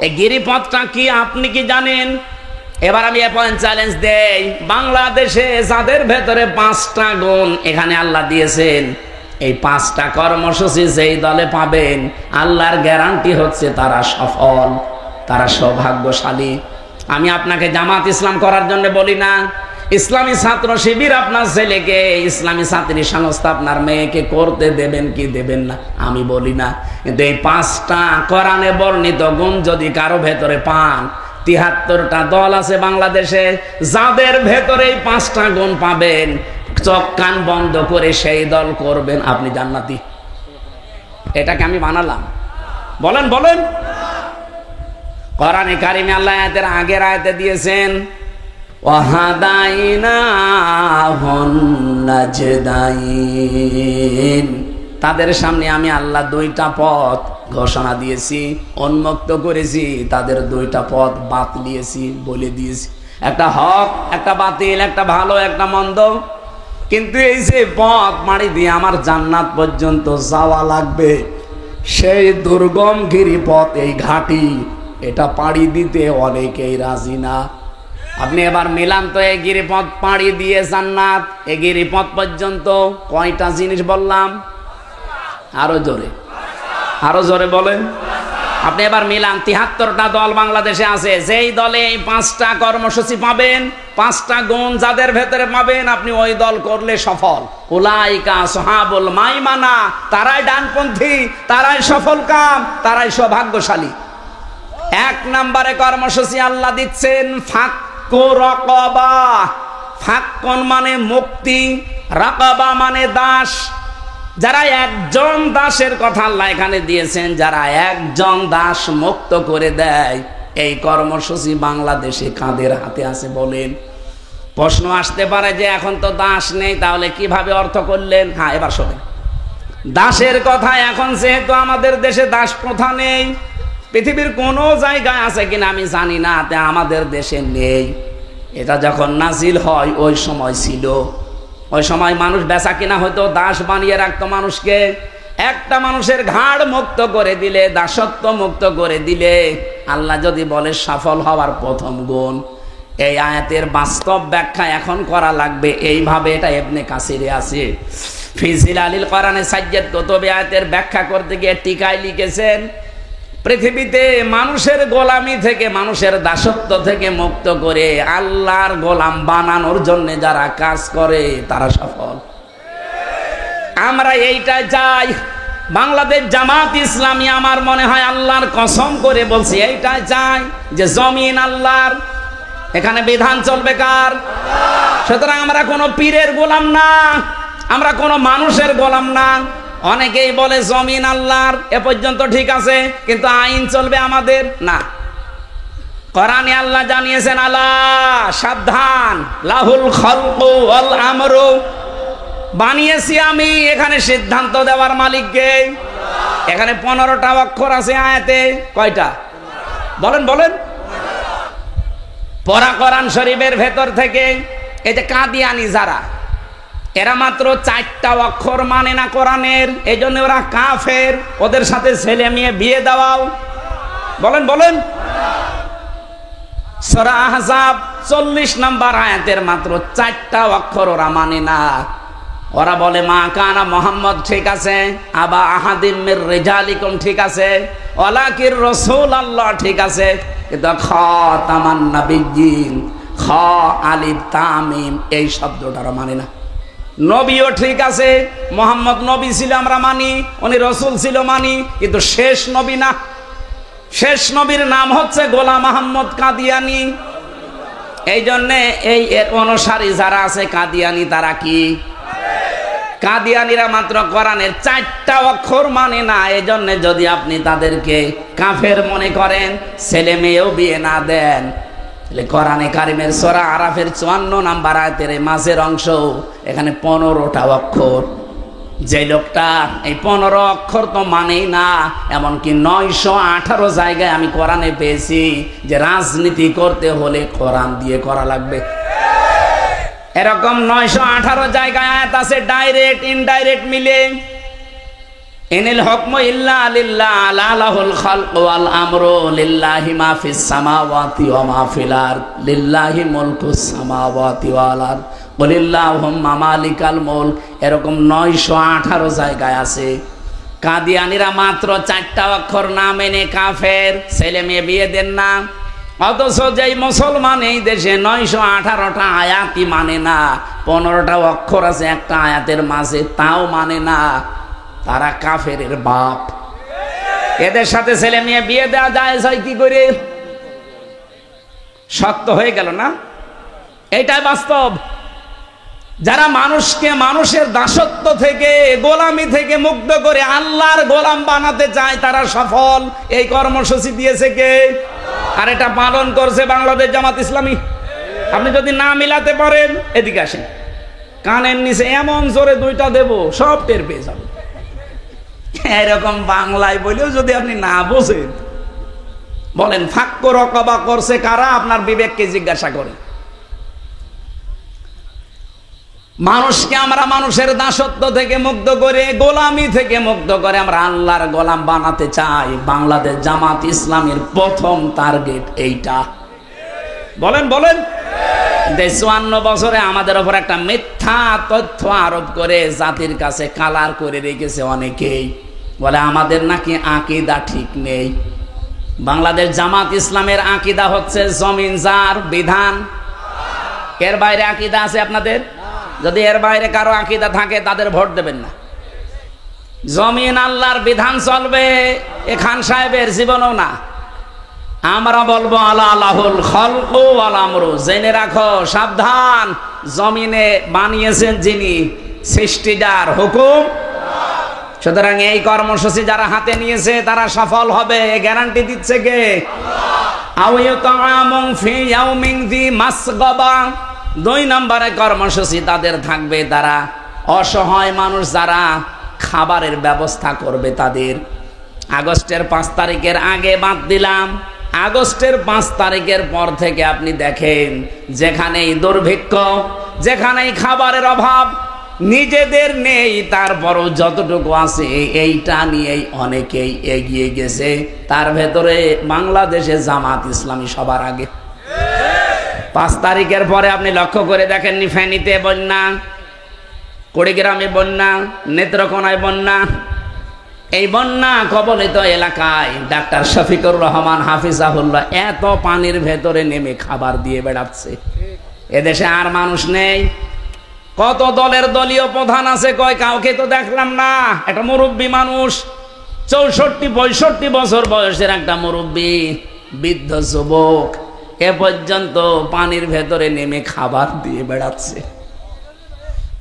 এই গিরিপথটা কি আপনি কি জানেন? এবার আমি এ পয়েন্ট চ্যালেঞ্জ দেই, বাংলাদেশে যাদের ভেতরে 5টা গুণ এখানে আল্লাহ দিয়েছেন, এই 5টা কর্মসূচি যেই দলে পাবেন, আল্লাহর গ্যারান্টি হচ্ছে তারা সফল, তারা সৌভাগ্যশালী। আমি আপনাকে জামাত ইসলাম করার জন্য বলি না, ইসলামী ছাত্র শিবির আপনার ছেলেকে, ইসলামী ছাত্রী সংস্থা আপনার মেয়েকে করতে দেবেন কি দেবেন না আমি বলি না, কিন্তু এই 5টা কোরআনে বর্ণিত গুণ যদি কারো ভেতরে পান, 73টা দল আছে বাংলাদেশে, যাদের ভেতরে এই 5টা গুণ পাবেন, চোখ কান বন্ধ করে সেই দল করবেন, আপনি জান্নাতি। এটাকে আমি বানালাম? বলেন বলেন। কোরআনে কারিমে আল্লাহ আয়াতের আগের আয়াতে দিয়েছেন ওয়াহাদাইনাহুন নাজদাইন, তাদের সামনে আমি আল্লাহ 2টা পথ ঘোষণা দিয়েছি, উন্মুক্ত করেছি, তাদের 2টা পথ বাতলিয়েছি, বলে দিয়েছি, একটা হক, একটা বাতিল, একটা ভালো, একটা মন্দ। কিন্তু এই যে পথ মাড়ি দিয়ে আমার জান্নাত পর্যন্ত যাওয়া লাগবে, সেই দুর্গম গিরিপথ, এই ঘাটি, এটা পাড়ি দিতে অনেকেই রাজি না। আপনি এবার মিলান তো, এই গিরিপথ পাড়ি দিয়ে জান্নাত, এই গিরিপথ পর্যন্ত কয়টা জিনিস বললাম? আরো জোরে, আরো জোরে বলেন। আপনি এবার মিলান, 73টা দল বাংলাদেশে আছে, যেই দলে এই 5টা কর্মসূচি পাবেন, 5টা গুণ যাদের ভেতরে পাবেন, আপনি ওই দল করলে সফল। উলাইকা আসহাবুল মাইমানা, তারাই ডানপন্থী, তারাই সফল কাম, তারাই সৌভাগ্যশালী। 1 নম্বরে কর্মসূচি আল্লাহ দিচ্ছেন ফাক্কু রাকাবা। ফাক্কুন মানে মুক্তি, রাকাবা মানে দাস। যারা একজন দাসের কথা আল্লাহ এখানে দিয়েছেন, যারা একজন দাস মুক্ত করে দেয়, এই কর্মসূচি বাংলাদেশে কাদের হাতে আছে বলেন? প্রশ্ন আসতে পারে যে এখন তো দাস নেই, তাহলে কিভাবে অর্থ করলেন? হ্যাঁ, এবার শোনেন, দাসের কথা এখন যেহেতু আমাদের দেশে দাস প্রথা নেই, পৃথিবীর কোনো জায়গায় আছে কিনা আমি জানি না, তে আমাদের দেশে নেই। এটা যখন নাজিল হয় ওই সময় ছিল। ওই সময় মানুষ বেচা কিনা হয়তো, দাস বানিয়ে রাখতো মানুষকে। একটা মানুষের ঘাড় মুক্ত করে দিলে, দাসত্ব মুক্ত করে দিলে, আল্লাহ যদি বলে সফল হওয়ার প্রথম গুণ, এই আয়াতের বাস্তব ব্যাখ্যা এখন করা লাগবে এইভাবে। এটা ইবনে কাসিরে আছে, ফি জিলালিল কোরআনে সাজ্জাদ কুতুবে আয়াতের ব্যাখ্যা করতে গিয়ে টিকায় লিখেছেন, পৃথিবীতে মানুষের গোলামি থেকে, মানুষের দাসত্ব থেকে মুক্ত করে আল্লাহর গোলাম বানানোর জন্য যারা কাজ করে তারা সফল। আমরা এইটা চাই। বাংলাদেশ জামাত ইসলামী আমার মনে হয় আল্লাহর কসম করে বলছি এইটা চাই যে জমিন আল্লাহর, এখানে বিধান চলবে কার? সুতরাং আমরা কোনো পীরের গোলাম না, আমরা কোনো মানুষের গোলাম না। অনেকেই বলে জমিন আল্লাহর, এ পর্যন্ত ঠিক আছে, কিন্তু আইন চলবে আমাদের না। কোরআনে আল্লাহ জানিয়েছেন, আলা সাবধান, লাহুল খালকু ওয়াল আমরু, বানিয়েছি আমি, এখানে সিদ্ধান্ত দেওয়ার মালিককে। এখানে 15টা অক্ষর আছে আয়াতে, কয়টা বলেন বলেন? পড়া কোরআন শরীফের ভেতর থেকে। এই যে কাদিয়ানি যারা, এরা মাত্র 4টা অক্ষর মানে না কোরআনের, এই জন্য ওরা কাফের। ওদের সাথে ছেলে মেয়ে বিয়ে দেওয়াও, বলেন বলেন? সূরা আহজাব 40 নম্বর আয়াতের মাত্র 4টা অক্ষর ওরা মানে না। ওরা বলে মা কানা মুহাম্মদ ঠিক আছে, আবা আহাদিম মির রিজালিকুম ঠিক আছে, ওয়ালাকির রাসূলুল্লাহ ঠিক আছে, কিন্তু খাতামান নাবিয়্যিন, খ আলিফ তামিম এই শব্দটা ওরা মানে না। নবীও ঠিক আছে, মুহাম্মদ নবী ছিল আমরা মানি, উনি রাসূল ছিল মানি, কিন্তু শেষ নবী না। শেষ নবীর নাম হচ্ছে গোলাম আহমদ কাদিয়ানি। এই জন্যে এই এর অনুসারী যারা আছে কাদিয়ানি, তারা কি? কাদিয়ানিরা মাত্র কোরআনের 4টা অক্ষর মানে না। এই জন্য যদি আপনি তাদেরকে কাফের মনে করেন, ছেলে মেয়েও বিয়ে না দেন, তাহলে কোরআনে কারিমের সূরা আরাফের 54 নম্বর আয়াতের মাঝের অংশ, এখানে 15টা অক্ষর। যে লোকটা এই 15 অক্ষর তো মানেই না, এমনকি 918 জায়গায় আমি কোরআনে পেয়েছি যে রাজনীতি করতে হলে কোরআন দিয়ে করা লাগবে। এরকম 918 জায়গায় আয়াত আছে, ডাইরেক্ট ইনডাইরেক্ট মিলে। ইনিল হুকমু ইল্লা লিল্লাহ, লাহুল খালকু ওয়াল আমরু, লিল্লাহি মা ফিস সামাওয়াতি ওয়া মা ফিল আরদ, লিল্লাহি মুলকুস সামাওয়াতি ওয়াল আরদ, কুলিল্লাহুম্মা মালিকাল মুলক। এরকম 918 জায়গায় আছে। কাদিয়ানিরা মাত্র 4টা অক্ষর না মেনে কাফের, ছেলে মেয়ে বিয়ে দেন না। অথচ যেই মুসলমান এই দেশে 918টা আয়াতই মানে না, 15টা অক্ষর আছে একটা আয়াতের মাঝে, তাও মানে না, তারা কাফেরের বাপ। এদের সাথে ছেলে মেয়ে বিয়ে দেওয়া যায় কি করে? শক্ত হয়ে গেল না? এইটাই বাস্তব। যারা মানুষকে মানুষের দাসত্ব থেকে, গোলামি থেকে মুক্ত করে আল্লাহর গোলাম বানাতে চায় তারা সফল। এই কর্মসূচি দিয়েছে কে? আর এটা পালন করছে বাংলাদেশ জামাত ইসলামী। আপনি যদি না মিলাতে পারেন, এদিকে আসেন, কানের নিচে এমন জোরে 2টা দেব, সব টের পেয়ে যাবে। এরকম বাংলায় বলেও যদি আপনি না বোঝেন, বলেন ফাক্ক রকাবা করছে কারা? আপনার বিবেককে জিজ্ঞাসা করে। মানুষকে আমরা মানুষের দাসত্ব থেকে মুক্ত করে, গোলামি থেকে মুক্ত করে আমরা আল্লাহর গোলাম বানাতে চাই। বাংলাদেশ জামাত ইসলামের প্রথম টার্গেট এইটা। বলেন বলেন? 54 বছরে আমাদের উপর একটা মিথ্যা তথ্য আরোপ করে জাতির কাছে কালার করে রেখেছে অনেকেই। বলে আমাদের নাকি আকীদা ঠিক নেই। বাংলাদেশ জামাত ইসলামের আকীদা হচ্ছে জমিন যার, বিধান। এর বাইরে আকীদা আছে আপনাদের? যদি এর বাইরে কারো আকীদা থাকে তাদের ভোট দেবেন না। জমিন আল্লাহর, বিধান চলবে। এ খান সাহেবের জীবনও না। আমরা বলবো আলা লাহুল খালকু ওয়াল আমরু, জেনে রাখো, সাবধান, জমিনে বানিয়েছেন যিনি, সৃষ্টিদার, হুকুম। সুতরাং এই কর্মসূচি যারা হাতে নিয়েছে তারা সফল হবে, গ্যারান্টি দিচ্ছে কে? আওয়াতামুন ফি ইয়াউমিন যি মাসগাবা। 2 নম্বরে কর্মসূচি তাদের থাকবে, তারা অসহায় মানুষ যারা, খাবারের ব্যবস্থা করবে তাদের। আগস্টের 5 তারিখের আগে বাদ দিলাম, আগস্টের 5 তারিখের পর থেকে আপনি দেখেন যেখানেই দুর্ভিক্ষ, যেখানেই খাবারের অভাব, নিজেদের নেই, তারপরও যতটুকু আছে এইটা নিয়েই অনেকেই এগিয়ে গেছে। তার ভেতরে বাংলাদেশে জামাত ইসলামী সবার আগে। 5 তারিখের পরে আপনি লক্ষ্য করে দেখেননি ফেনীতে বন্যা, কুড়িগ্রামে বন্যা, নেত্রকোনায় বন্যা। এই বন্যা কবলিত এলাকায় ডাক্তার শফিকুর রহমান হাফিজাহুল্লাহ এত পানির ভেতরে নেমে খাবার দিয়ে বেড়াচ্ছে। এদেশে আর মানুষ নেই। কত দলের দলীয় প্রধান আছে, কয় কাউকে তো দেখলাম না। একটা মুরব্বী মানুষ, 64-65 বছর বয়সের একটা মুরব্বী, বৃদ্ধ যুবক, এ পর্যন্ত পানির ভেতরে নেমে খাবার দিয়ে বেড়াচ্ছে।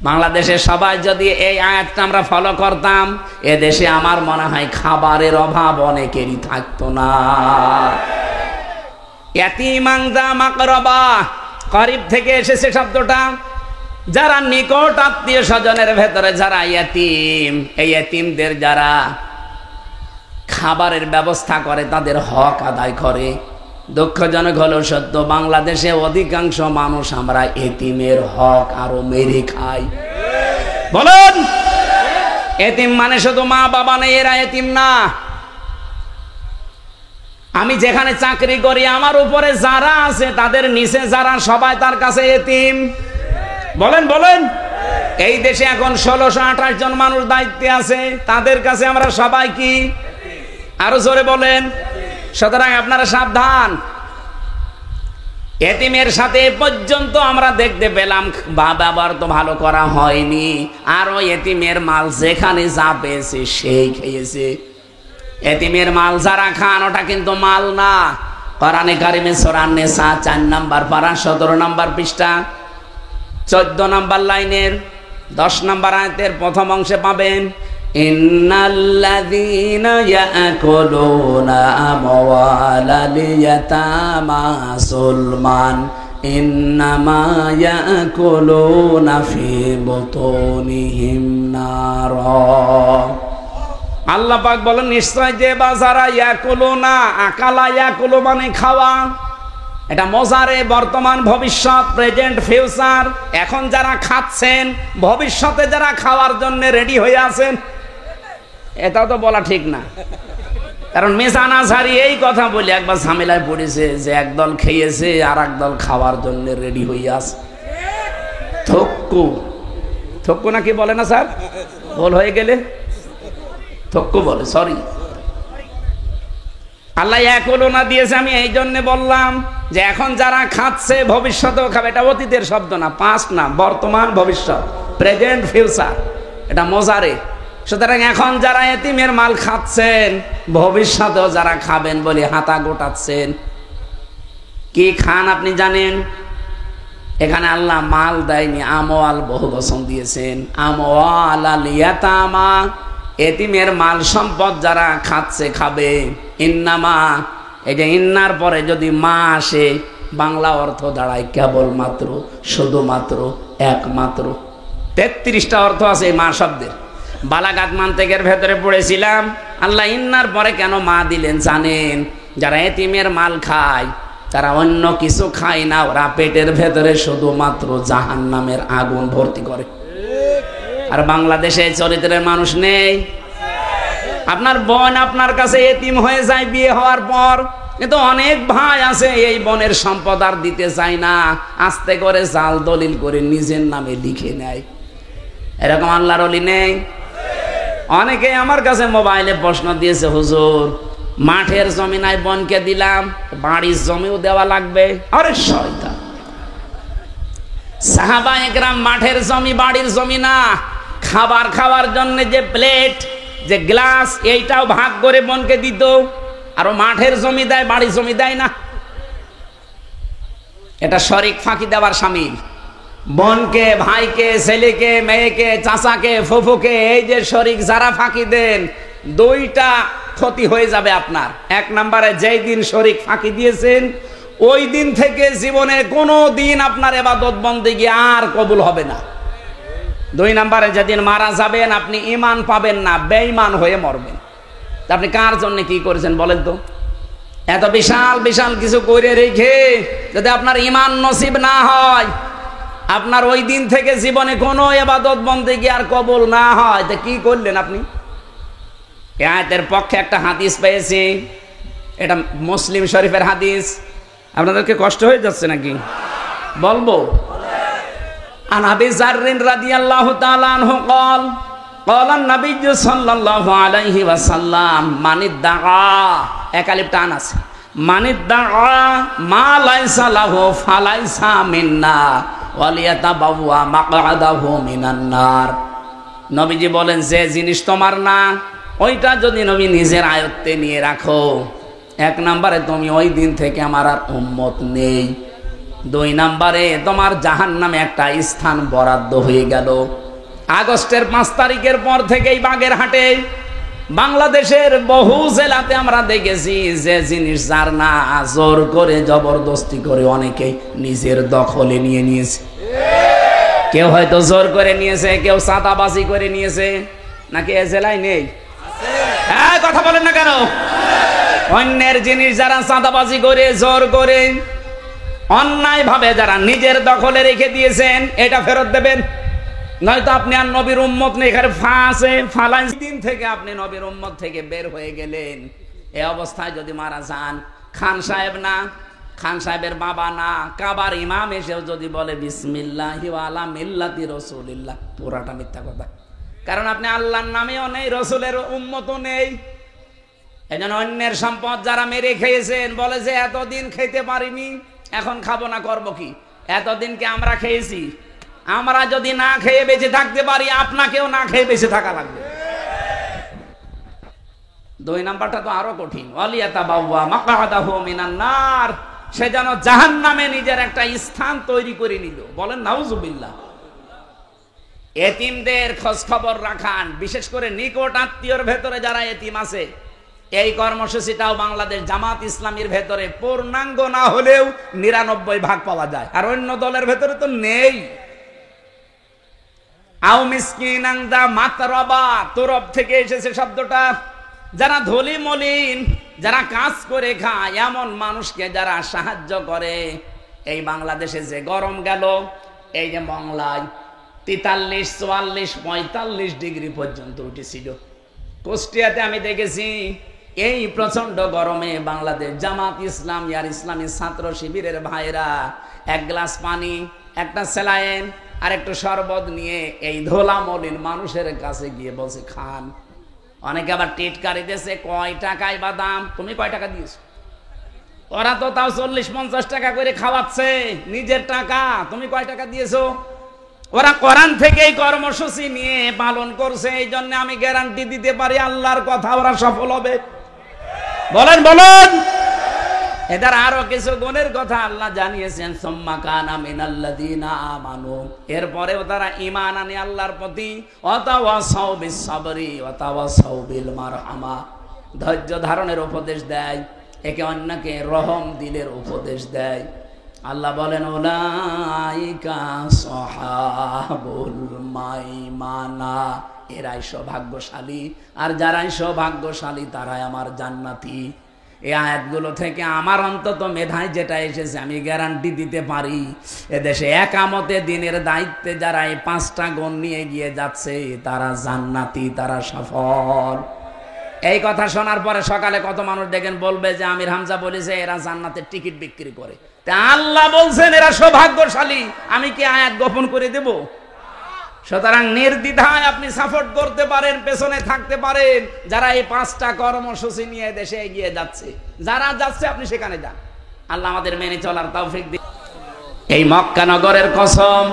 বাংলাদেশে সবাই যদি এই আয়াতটা আমরা ফলো করতাম, এ দেশে আমার মনে হয় খাবারের অভাব অনেকেরই থাকতো না। ইয়াতীমান যা মাকরাবা, করিব থেকে এসেছে শব্দটা। যারা নিকট আত্মীয় স্বজনের ভেতরে যারা ইয়াতীম, এই ইয়াতীমদের যারা খাবারের ব্যবস্থা করে, তাদের হক আদায় করে। দুঃখজনক হলেও সত্য, বাংলাদেশে অধিকাংশ মানুষ আমরা এতিমের হক আরো মেরে খাই। বলুন, এতিম মানে শুধু মা বাবা নেই, এরা এতিম না। আমি যেখানে চাকরি করি, আমার উপরে যারা আছে তাদের নিচে যারা, সবাই তার কাছে এতিম। বলেন বলেন, এই দেশে এখন 1628 জন মানুষ দায়িত্বে আছে, তাদের কাছে আমরা সবাই কি? আরো জোরে বলেন। সুতরাং আপনারা সাবধান। এতিমের সাথে পর্যন্ত আমরা দেখতে পেলাম ব্যবহার তো ভালো করা হয়নি, আর ওই এতিমের মাল যেখানে যা পেয়েছে সেই খেয়েছে। এতিমের মাল যারা খান, ওটা কিন্তু মাল না। কোরআনে কারিমে সূরা নিসা 4 নম্বর পারা 17 নম্বর পৃষ্ঠা 14 নম্বর লাইনের 10 নম্বর আয়াতের প্রথম অংশে পাবেন, ইন্নাল্লাযীনা ইয়াকুলুনা আমওয়ালাল ইয়াতামা যুলমান ইন্নামা ইয়াকুলুনা ফি বুতুনিহিম নারা। আল্লাহ পাক বলেন, নিশ্চয় যে বাজারা ইয়াকুলুনা, আকালা ইয়াকুলু মানে খাওয়া, এটা মজারে বর্তমান ভবিষ্যৎ, প্রেজেন্ট ফিউচার। এখন যারা খাচ্ছেন, ভবিষ্যতে যারা খাওয়ার জন্য রেডি হয়ে আছেন, এটাও তো বলা ঠিক না। কারণ মিজান আজহারি এই কথা বলে একবার ঝামেলায় পড়েছে যে একদল খেয়েছে আর একদল খাওয়ার জন্য রেডি হয়ে আছে। থক্কু থক্কু নাকি বলে না স্যার? ভুল হয়ে গেলে থক্কু বলে, সরি। আল্লাহ ইয়াকুলুনা দিয়েছে, আমি এই জন্য বললাম যে এখন যারা খাচ্ছে ভবিষ্যতেও খাবে। এটা অতীতের শব্দ না, পাস্ট না, বর্তমান ভবিষ্যৎ, প্রেজেন্ট ফিউচার, এটা মজারে। সুতরাং এখন যারা এতিমের মাল খাচ্ছেন, ভবিষ্যতেও যারা খাবেন বলে হাতা গোটাচ্ছেন। কি খান আপনি জানেন? এখানে আল্লাহ মাল দেয়নি, আমওয়াল বহু বচন দিয়েছেন। আমওয়াল আল ইয়াতামা, এতিমের মাল সম্পদ যারা খাচ্ছে খাবে। ইন্নামা, এই যে ইন্নার পরে যদি মা আসে, বাংলা অর্থ দাঁড়ায় কেবলমাত্র, শুধুমাত্র, একমাত্র। 33টা অর্থ আছে এই মা শব্দের। বালাগাত মান্তেকের ভেতরে পড়েছিলাম, আল্লাহ ইন্নার পরে কেন মা দিলেন জানেন? যারা এতিমের মাল খায়, তারা অন্য কিছু খায় না, ওরা পেটের ভেতরে শুধুমাত্র জাহান্নামের আগুন ভর্তি করে। আর বাংলাদেশে চরিত্রের মানুষ নেই। আপনার বোন আপনার কাছে এতিম হয়ে যায় বিয়ে হওয়ার পর, কিন্তু অনেক ভাই আছে এই বোনের সম্পদ আর দিতে চায় না, আস্তে করে জাল দলিল করে নিজের নামে লিখে নেয়। এরকম আল্লাহর ওলি নেই? অনেকে আমার কাছে মোবাইলে প্রশ্ন দিয়েছে, হুজুর মাঠের জমি নাই বোনকে দিলাম, বাড়ির জমিও দেওয়া লাগবে। আরে শয়তান! সাহাবা একরাম মাঠের জমি বাড়ির জমি না, খাবার খাওয়ার জন্য যে প্লেট, যে গ্লাস, এইটাও ভাগ করে বোনকে দিত। আর মাঠের জমি দেয়, বাড়ির জমি দেয় না। এটা শরিক ফাঁকি দেওয়ার শামিল। বোনকে, ভাইকে, ছেলেকে, মেয়েকে, চাচাকে, ফুফুকে, এই যে শরিক যারা ফাঁকি দেন, দুইটা ক্ষতি হয়ে যাবে আপনার। এক নম্বরে, যেই দিন শরিক ফাঁকি দিয়েছেন, ওই দিন থেকে জীবনে কোনো দিন আপনার ইবাদত বন্দেগী আর কবুল হবে না। 2 নম্বরে, যেদিন মারা যাবেন আপনি ঈমান পাবেন না, বেঈমান হয়ে মরবেন। আপনি কার জন্য কি করেছেন বলেন তো? এত বিশাল বিশাল কিছু করে রেখে যদি আপনার ঈমান নসিব না হয়, আপনার ওই দিন থেকে জীবনে কোনো ইবাদত বন্দেগী আর কবুল না হয়, তা কি করলেন আপনি? এই আয়াতের পক্ষে একটা হাদিস পেয়েছি, এটা মুসলিম শরীফের হাদিস। আপনাদেরকে কষ্ট হয়ে যাচ্ছে নাকি বলবো? আন আবি যাররিন রাদিয়াল্লাহু তাআলা আনহু قال قال النبي صلى الله عليه وسلم من ادعى একালিফ টান আছে, من ادعى ما ليس له فليس منا ওয়ালিয়াতাবাওয়া মাকআদাহু মিনান নার। নবীজি বলেন, যে জিনিস তোমার না ওইটা যদি নবী নিজের আয়ত্তে নিয়ে রাখো, এক নম্বরে তুমি ওই দিন থেকে আমার আর উম্মত নেই, দুই নম্বরে তোমার জাহান্নামে একটা স্থান বরাদ্দ হয়ে গেল। আগস্টের 5 তারিখের পর থেকেই বাগেরহাটে বাংলাদেশের বহু জেলাতে আমরা দেখেছি যে জিনিস যার না জোর করে জবরদস্তি করে অনেকেই নিজের দখলে নিয়ে নিয়েছে। কেউ হয়তো জোর করে নিয়েছে, কেউ চাঁদাবাজি করে নিয়েছে। নাকি এ জেলায় নেই? কথা বলেন না কেন? অন্যের জিনিস যারা চাঁদাবাজি করে জোর করে অন্যায় ভাবে যারা নিজের দখলে রেখে দিয়েছেন, এটা ফেরত দেবেন, নয়তো আপনি আর নবীর উম্মত নেই। এখানে ফালাই দিন থেকে আপনি নবীর উম্মত থেকে বের হয়ে গেলেন। এই অবস্থায় যদি মারা যান, খান সাহেব না, খান সাহেবের বাবা না, কাবার ইমাম এসেও যদি বলে বিসমিল্লাহি ওয়া আলা মিল্লাতি রাসূলিল্লাহ, পুরাটা মিথ্যা কথা। কারণ আপনি আল্লাহর নামেও নেই, রসুলের উম্মতও নেই। এজন্য অন্যের সম্পদ যারা মেরে খেয়েছেন বলে যে এতদিন খেতে পারিনি, এখন খাবো না, করবো কি? এতদিনকে আমরা খেয়েছি, আমরা যদি না খেয়ে বেঁচে থাকতে পারি, আপনাকেও না খেয়ে বেঁচে থাকা লাগবে। দুই নাম্বারটা তো আরো কঠিন, ওয়ালিয়াতাবাওয়া মাকআদাহু মিনান নার, সে যেন জাহান্নামে নিজের একটা স্থান তৈরি করে নিল। বলেন নাউজুবিল্লাহ। এতিমদের খোঁজ খবর রাখান, বিশেষ করে নিকট আত্মীয়র ভেতরে যারা এতিম আছে। এই কর্মসূচিটাও বাংলাদেশ জামাত ইসলামীর ভেতরে পূর্ণাঙ্গ না হলেও 99% পাওয়া যায়, আর অন্য দলের ভেতরে তো নেই। আও মিসকিনান দা মাতরাবা, তরফ থেকে এসেছে শব্দটা। যারা ধলি মলিন, যারা কাজ করে খায়, এমন মানুষকে যারা সাহায্য করে। এই বাংলাদেশে যে গরম গেল, এই যে মংলায় 43, 44, 45 ডিগ্রি পর্যন্ত উঠেছিল। কুষ্টিয়াতে আমি দেখেছি এই প্রচন্ড গরমে বাংলাদেশ জামাত ইসলামী আর ইসলামী ছাত্র শিবিরের ভাইরা এক গ্লাস পানি, একটা স্যালাইন আর একটু শরবত নিয়ে এই ধোলা মলিন মানুষের কাছে গিয়ে বলছে খান। অনেকে আবার টিটকারি দিয়েছে, কয় টাকায় বা দাম, তুমি কয় টাকা দিয়েছো? ওরা তো তাও 40-50 টাকা করে খাওয়াচ্ছে, নিজের টাকা, তুমি কয় টাকা দিয়েছো? ওরা কোরআন থেকে এই কর্মসূচি নিয়ে পালন করছে, এই জন্য আমি গ্যারান্টি দিতে পারি আল্লাহর কথা ওরা সফল হবে। বলেন বলেন। এদের আরো কিছু গুণের কথা আল্লাহ জানিয়েছেন, সুম্মা কানা মিনাল্লাযীনা আমানু, এরপরেও তারা ঈমান আনে আল্লাহর প্রতি, ওয়াতাওয়াসাউ বিস-সাবরি ওয়াতাওয়াসাউ বিল মারহামা, ধৈর্য ধারণের উপদেশ দেয়, একে অন্যকে রহম দিলের উপদেশ দেয়। আল্লাহ বলেন উলাইকা সাহাবুল মাইমানা, এরাই সৌভাগ্যশালী, আর যারাই সৌভাগ্যশালী তারাই আমার জান্নাতি। এই আয়াতগুলো থেকে আমার অন্তত মেধায় যেটা এসেছে, আমি গ্যারান্টি দিতে পারি এদেশে একামতে দিনের দায়িত্বে যারা এই 5টা গুণ নিয়ে গিয়ে যাচ্ছে তারা জান্নাতি, তারা সফল। এই কথা শোনার পরে সকালে কত মানুষ দেখেন বলবে যে আমির হামজা বলেছে এরা জান্নাতের টিকিট বিক্রি করে। তা আল্লাহ বলছেন এরা সৌভাগ্যশালী, আমি কি আয়াত গোপন করে দেব? সুতরাং নির্দ্বিধায় আপনি সাপোর্ট করতে পারেন, পেছনে থাকতে পারেন যারা এই 5টা কর্মসূচি নিয়ে দেশে এগিয়ে যাচ্ছে। যারা যাচ্ছে আপনি সেখানে যান, আল্লাহ আমাদের মেনে চলার তৌফিক দিন। এই মক্কা নগরের কসম,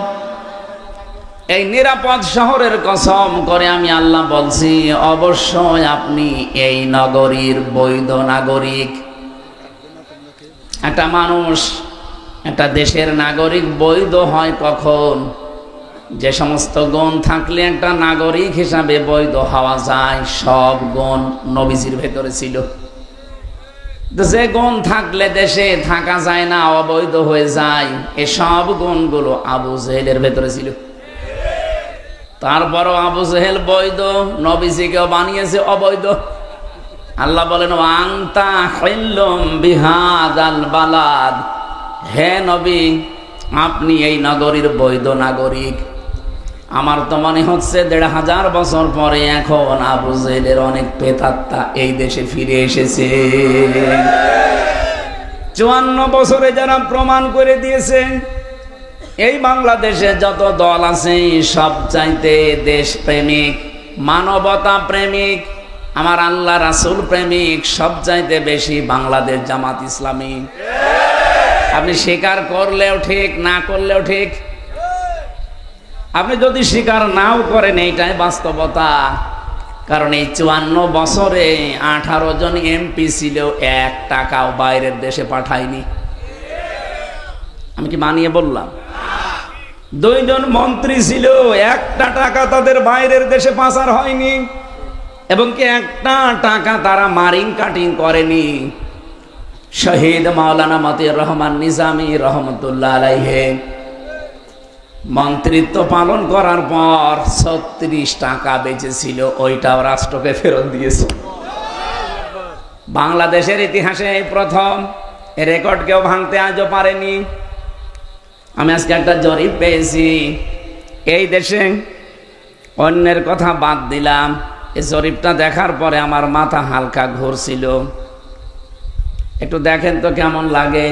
এই নিরাপদ শহরের কসম করে আমি আল্লাহ বলছি, অবশ্যই আপনি এই নগরীর বৈধ নাগরিক। একটা মানুষ, একটা দেশের নাগরিক বৈধ হয় কখন? যে সমস্ত গুণ থাকলে একটা নাগরিক হিসাবে বৈধ হওয়া যায়, সব গুণ নবীজির ভেতরে ছিল। যে গুণ থাকলে দেশে থাকা যায় না, অবৈধ হয়ে যায়, এই সব গুণগুলো আবু জেহেলের ভেতরে ছিল। তারপরও আবু জেহেল বৈধ, নবীজিকেও বানিয়েছে অবৈধ। আল্লাহ বলেন আনতা হিল্লুম বিহাদাল বালাদ, হে নবী আপনি এই নগরীর বৈধ নাগরিক। আমার তো মনে হচ্ছে ১৫০০ বছর পরে এখন আবু জেহেলের অনেক প্রেতাত্মা এই দেশে ফিরে এসেছে। ৫৪ বছরে যারা প্রমাণ করে দিয়েছে এই বাংলাদেশে যত দল আছে সব চাইতে দেশ প্রেমিক, মানবতা প্রেমিক, আমার আল্লাহ রাসূল প্রেমিক সব চাইতে বেশি বাংলাদেশ জামাত ইসলামী। আপনি স্বীকার করলেও ঠিক, না করলেও ঠিক। আপনি যদি স্বীকার নাও করেন এইটাই বাস্তবতা, কারণ এই ৫৪ বছরে ১৮ জন এমপি ছিল, ১ টাকাও বাইরের দেশে পাঠায়নি। আমি কি মানিয়ে বললাম? ২ জন মন্ত্রী ছিল, ১টা টাকা তাদের বাইরের দেশে পাচার হয়নি, এবং কি ১টা টাকা তারা মারিং কাটিং করেনি। শহীদ মাওলানা মতিউর রহমান নিজামী রহমতুল্লাহ আলাইহি মন্ত্রিত্ব পালন করার পর ৩৬ টাকা বেঁচেছিল, ওইটাও রাষ্ট্রকে ফেরত দিয়েছে। বাংলাদেশের ইতিহাসে এই প্রথম, এই রেকর্ড কেউ ভাঙতে আজও পারেনি। আমি আজকে একটা জরিপ পেয়েছি, এই দেশে অন্যের কথা বাদ দিলাম, এই জরিপটা দেখার পরে আমার মাথা হালকা ঘুরছিল। একটু দেখেন তো কেমন লাগে।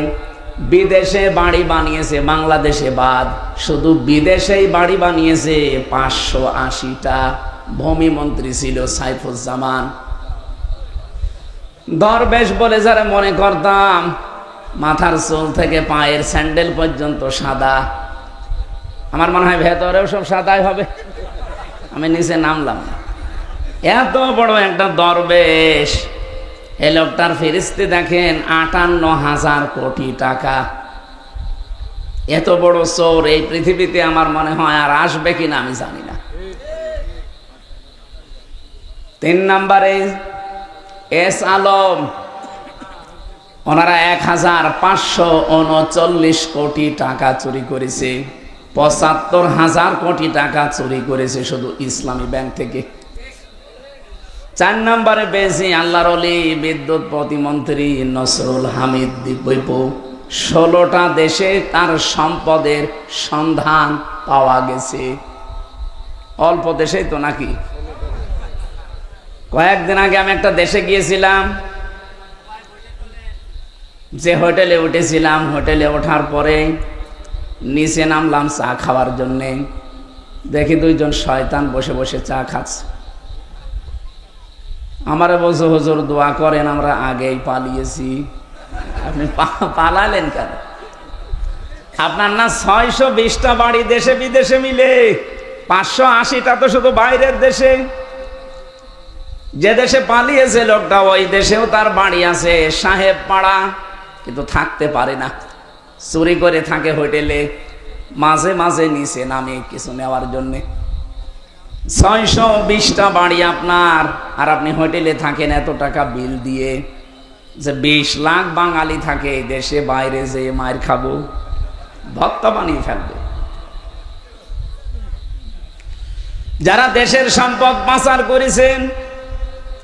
বিদেশে বাড়ি বানিয়েছে, বাংলাদেশে বাদ, শুধু বিদেশেই বাড়ি বানিয়েছে ৫৮০টা। ভূমি মন্ত্রী ছিল সাইফুজ্জামান। দরবেশ বলে যারা মনে করতাম, মাথার চুল থেকে পায়ের স্যান্ডেল পর্যন্ত সাদা। আমার মনে হয় ভেতরেও সব সাদাই হবে। আমি নিচে নামলাম, এত বড় একটা দরবেশ, এই লোকটার ফেরেশতা দেখেন ৫৮,০০০ কোটি টাকা। এত বড় চোর এই পৃথিবীতে আমার মনে হয় আর আসবে কিনা আমি জানি না। ৩ নম্বরে এস আলম, ওনারা ১৫৩৯ কোটি টাকা চুরি করেছে, ৭৫,০০০ কোটি টাকা চুরি করেছে শুধু ইসলামী ব্যাংক থেকে। ৪ নম্বরে বেশি আল্লাহর ওলি বিদ্যুৎ প্রতিমন্ত্রী নসরুল হামিদ দীপু, ১৬টা দেশে তার সম্পদের সন্ধান পাওয়া গেছে। অল্প দেশেই তো নাকি। কয়েকদিন আগে আমি একটা দেশে গিয়েছিলাম, যে হোটেলে উঠেছিলাম, হোটেলে ওঠার পরে নিচে নামলাম চা খাওয়ার জন্যে, দেখি ২ জন শয়তান বসে বসে চা খাচ্ছে। আমারে বলছে হুজুর দোয়া করেন, আমরা আগেই পালিয়েছি। আপনি পালালেন কেন? আপনার না ৬২০টা বাড়ি দেশে বিদেশে মিলে, ৫৮০টা তো শুধু বাইরের দেশে। যে দেশে পালিয়েছে লোকটা ওই দেশেও তার বাড়ি আছে, সাহেব পাড়া, কিন্তু থাকতে পারে না, চুরি করে থাকে হোটেলে, মাঝে মাঝে নিচে নামে কিছু নেওয়ার জন্যে। ৬২০টা বাড়ি আপনার, আর আপনি হোটেলে থাকেন এত টাকা বিল দিয়ে। যে ২০ লাখ বাঙালি থাকে এই দেশে, বাইরে যে মায়ের খাবো, ভত্তা বানিয়ে ফেলবে। যারা দেশের সম্পদ পাচার করেছেন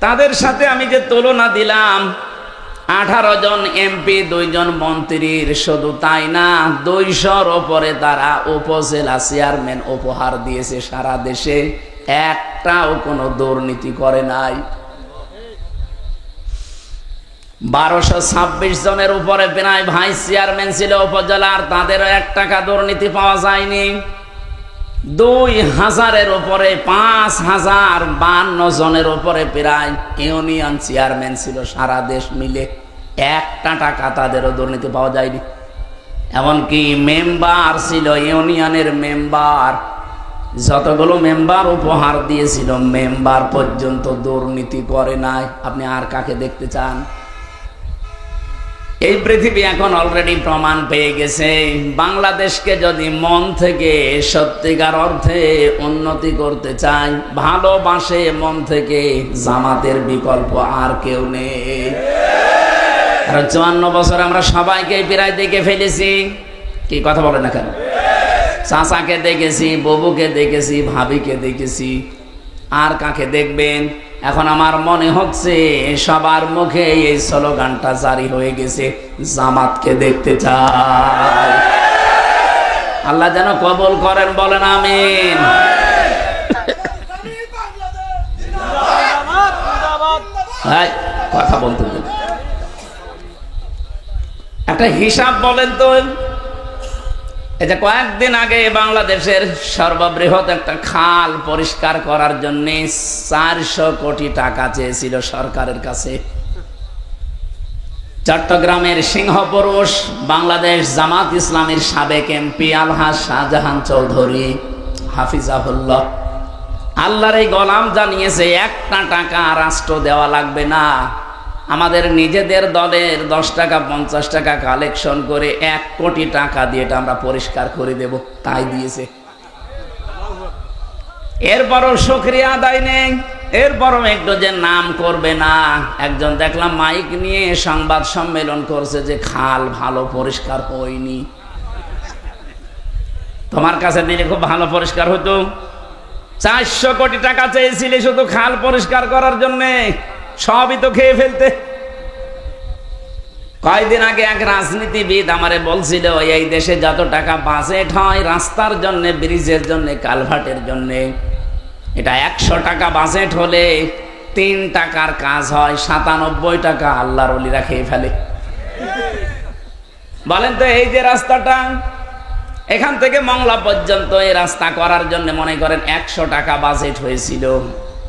তাদের সাথে আমি যে তুলনা দিলাম, ১৮ জন এমপি, ২ জন মন্ত্রীর, শুধু তাই না ২০০-র ওপরে তারা উপজেলা চেয়ারম্যান উপহার দিয়েছে সারা দেশে, একটাও কোনো দুর্নীতি করে নাই। ১২২৬ জনের উপরে প্রায় ভাইস চেয়ারম্যান ছিল উপজেলার, তাদেরও ১ টাকা দুর্নীতি পাওয়া যায়নি। ২০০০-এর উপরে ৫,০৫২ জনের উপরে প্রায় ইউনিয়ন চেয়ারম্যান ছিল সারা দেশ মিলে, ১টা টাকা তাদেরও দুর্নীতি পাওয়া যায়নি। এমনকি মেম্বার ছিল, ইউনিয়নের মেম্বার, যতগুলো মেম্বার উপহার দিয়েছিল মেম্বার পর্যন্ত দুর্নীতি করে নাই। আপনি আর কাকে দেখতে চান? এই পৃথিবী এখন অলরেডি প্রমাণ পেয়ে গেছে, বাংলাদেশকে যদি মন থেকে সত্যিকার অর্থে উন্নতি করতে চাই, ভালোবাসে মন থেকে, জামাতের বিকল্প আর কেউ নেই। কারণ ৫৪ বছর আমরা সবাইকে প্রায় দেখে ফেলেছি। কি কথা বলে না কেন? চাচাকে দেখেছি, ববুকে দেখেছি, ভাবিকে দেখেছি, আর কাকে দেখবেন? এখন আমার মনে হচ্ছে সবার মুখে এই স্লোগানটা জারি হয়ে গেছে, জামাতকে দেখতে চাই। আল্লাহ যেন কবুল করেন, বলেন আমিন। কথা বলতে দেন, একটা হিসাব বলেন তো। এই যে কয়েকদিন আগে বাংলাদেশের সর্ববৃহৎ একটা খাল পরিষ্কার করার জন্য 400 কোটি টাকা চেয়েছিল সরকারের কাছে। চট্টগ্রামের সিংহপুরুষ বাংলাদেশ জামাত ইসলামের সাবেক এমপি আলহাজ শাহজাহান চৌধুরী হাফিজাহুল্লাহ, আল্লাহর এই গোলাম জানিয়েছে একটা টাকা রাষ্ট্র দেওয়া লাগবে না, আমাদের নিজেদের দলের 10 টাকা 50 টাকা কালেকশন করে 1 কোটি টাকা দিয়ে এটা আমরা পরিষ্কার করে দেব, তাই দিয়েছে। এরপরও শুকরিয়া আদায় নেই, এরপরও একটু যে নাম করবে না। একজন দেখলাম মাইক নিয়ে সংবাদ সম্মেলন করছে যে খাল ভালো পরিষ্কার হয়নি। তোমার কাছে দিলে খুব ভালো পরিষ্কার হতো। 400 কোটি টাকা চেয়েছিলে শুধু খাল পরিষ্কার করার জন্য, সবই তো খেয়ে ফেলতে। কয়েকদিন আগে এক রাজনীতিবিদ আমারে বলছিল এই দেশে যত টাকা বাজেট হয় রাস্তার জন্য, ব্রিজের জন্য, কালভার্টের জন্য, এটা 100 টাকা বাজেট হলে 3 টাকার কাজ হয়, 97 টাকা আল্লাহর ওলিরা খেয়ে ফেলে। বলেন তো, এই যে রাস্তাটা এখান থেকে মংলা পর্যন্ত এই রাস্তা করার জন্য মনে করেন 100 টাকা বাজেট হয়েছিল,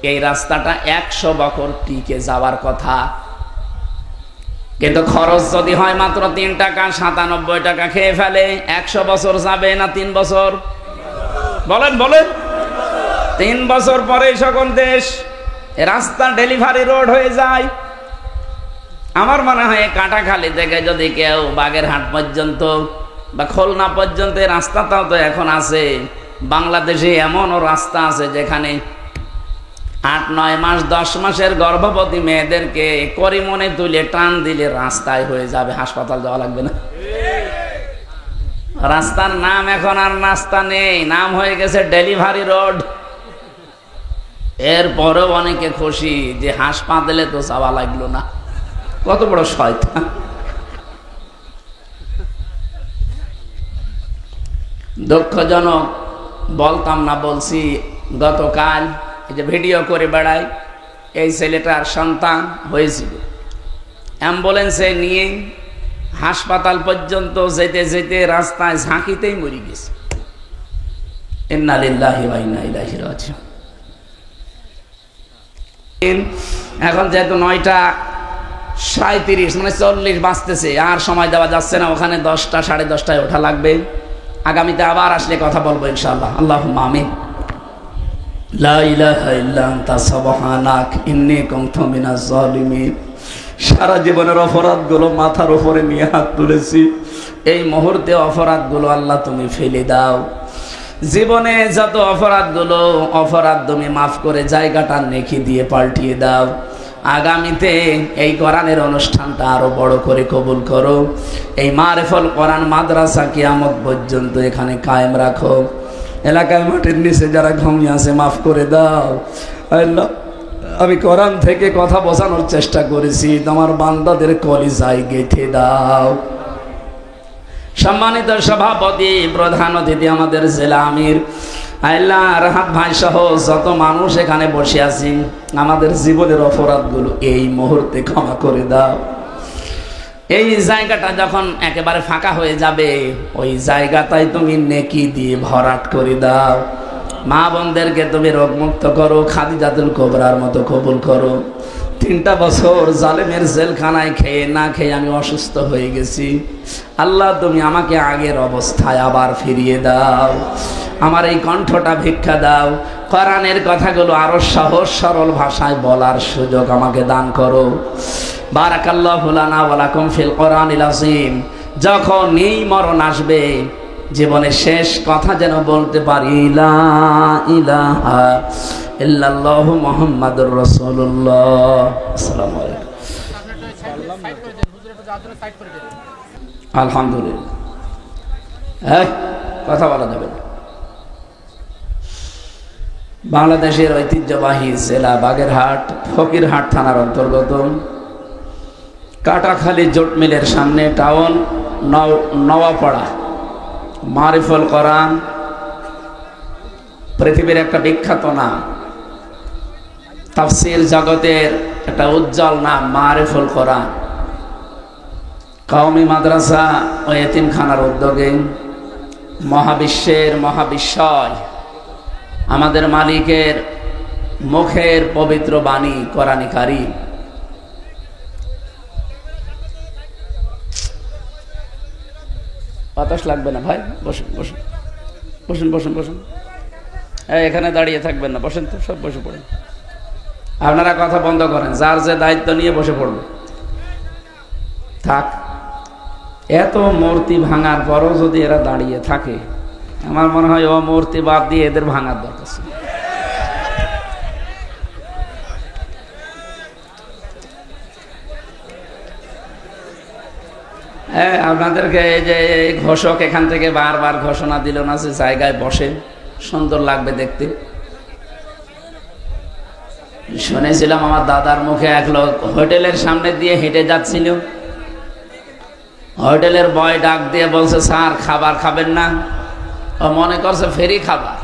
এই রাস্তাটা 100 বছর টিকে যাওয়ার কথা, কিন্তু খরচ যদি হয় মাত্র 3 টাকা, 97 টাকা খেয়ে ফেলে। 100 বছর যাবে না 3 বছর? বলেন বলেন। 3 বছর পরে সকল দেশ রাস্তা ডেলিভারি রোড হয়ে যায়। আমার মনে হয় কাটাখালী থেকে যদি কেউ বাগেরহাট পর্যন্ত বা খুলনা পর্যন্ত রাস্তাটাও তো এখন আছে। বাংলাদেশে এমনও রাস্তা আছে যেখানে 8, 9 মাস 10 মাসের গর্ভবতী মেয়েদেরকে করিমনে তুলে টান দিলে রাস্তায় হয়ে যাবে, হাসপাতাল যাওয়া লাগবে না। রাস্তার নাম এখন আর রাস্তা নেই, নাম হয়ে গেছে ডেলিভারি রোড। এরপরেও অনেকে খুশি যে হাসপাতালে তো যাওয়া লাগলো না। কত বড় শয়তান! দুঃখজনক, বলতাম না বলছি, গতকাল এই যে ভিডিও করে বেড়াই, এই ছেলেটার সন্তান হয়েছিল, অ্যাম্বুলেন্সে নিয়ে হাসপাতাল পর্যন্ত যেতে যেতে রাস্তায় ঝাঁকিতেই মরে গেছে। ইন্না লিল্লাহি ওয়া ইন্না ইলাইহি রাজিউন। এখন যেহেতু 9:37 মানে 40 বাজতেছে, আর সময় দেওয়া যাচ্ছে না, ওখানে 10টা 10:30টায় ওঠা লাগবে। আগামীতে আবার আসলে কথা বলবো ইনশাআল্লাহ। আল্লাহুম্মা আমিন। লা ইলাহা ইল্লা আনতা সুবহানাক ইন্নী কুনতু মিনাজ জালিমিন। সারা জীবনের অপরাধগুলো মাথার উপরে নিয়ে হাত তুলেছি, এই মুহূর্তে অপরাধগুলো আল্লাহ তুমি ফেলে দাও। জীবনে যত অপরাধ তুমি মাফ করে জায়গাটা নেকি দিয়ে পাল্টিয়ে দাও। আগামীতে এই কোরআনের অনুষ্ঠানটা আরো বড় করে কবুল করো। এই মারেফুল কোরআন মাদ্রাসা কিয়ামত পর্যন্ত এখানে কায়েম রাখো। এলাকায় মাটির নিচে যারা ঘুমিয়ে আছে মাফ করে দাও। আল্লাহ, আমি কোরআন থেকে কথা বোঝানোর চেষ্টা করেছি, তোমার বান্দাদের কলিজায় গেঁথে দাও। সম্মানিত সভাপতি, প্রধান অতিথি আমাদের জেলা আমির, আল্লাহ রাহাত ভাই সহ যত মানুষ এখানে বসে আছি, আমাদের জীবনের অপরাধগুলো এই মুহূর্তে ক্ষমা করে দাও। এই জায়গাটা যখন একেবারে ফাঁকা হয়ে যাবে, ওই জায়গাটাই তুমি নেকি দিয়ে ভরাট করে দাও। মা বোনদেরকে তুমি রোগমুক্ত করো, খাদিজাতুল কুবরার মতো কবুল করো। 3টা বছর জালেমের জেলখানায় খেয়ে না খেয়ে আমি অসুস্থ হয়ে গেছি। আল্লাহ, তুমি আমাকে আগের অবস্থায় আবার ফিরিয়ে দাও। আমার এই কণ্ঠটা ভিক্ষা দাও। কোরআনের কথাগুলো আরো সহজ সরল ভাষায় বলার সুযোগ আমাকে দান করো। বারাকাল্লাহু লানা ওয়া লাকুম ফিল কোরআনিল আযীম। যখন এই মরণ আসবে, জীবনের শেষ কথা যেন বলতে পারি, লা ইলাহা ইল্লাল্লাহু মুহাম্মাদুর রাসূলুল্লাহ। আসসালামু আলাইকুম। আলহামদুলিল্লাহ। কথা বলা যাবে না। বাংলাদেশের ঐতিহ্যবাহী জেলা বাগেরহাট ফকিরহাট থানার অন্তর্গত কাটাখালী জুট মিলের সামনে টাউন নওয়াপাড়া মারিফুল কোরআন পৃথিবীর একটা বিখ্যাত নাম, তাফসীর জগতের একটা উজ্জ্বল নাম মারিফুল কোরআন। কওমি মাদ্রাসা ও এতিমখানার উদ্যোগে মহাবিশ্বের মহাবিশ্বয় আমাদের মালিকের মুখের পবিত্র বাণী কোরআন কারীম বাতাস লাগবে না ভাই, বসুন বসুন বসুন বসুন বসুন, এখানে দাঁড়িয়ে থাকবেন না, বসেন তো, সব বসে পড়েন। আপনারা কথা বন্ধ করেন, যার যে দায়িত্ব নিয়ে বসে পড়বে থাক। এত মূর্তি ভাঙার পরও যদি এরা দাঁড়িয়ে থাকে, আমার মনে হয় ও মূর্তি বাদ দিয়ে এদের ভাঙার দরকার ছিল। হ্যাঁ, আপনাদেরকে এই যে ঘোষক এখান থেকে বারবার ঘোষণা দিল না যে জায়গায় বসেন, সুন্দর লাগবে দেখতে। শুনেছিলাম আমার দাদার মুখে এক লোক হোটেলের সামনে দিয়ে হেঁটে যাচ্ছিল, হোটেলের বয় ডাক দিয়ে বলছে, স্যার খাবার খাবেন না? ও মনে করছে ফেরি খাবার,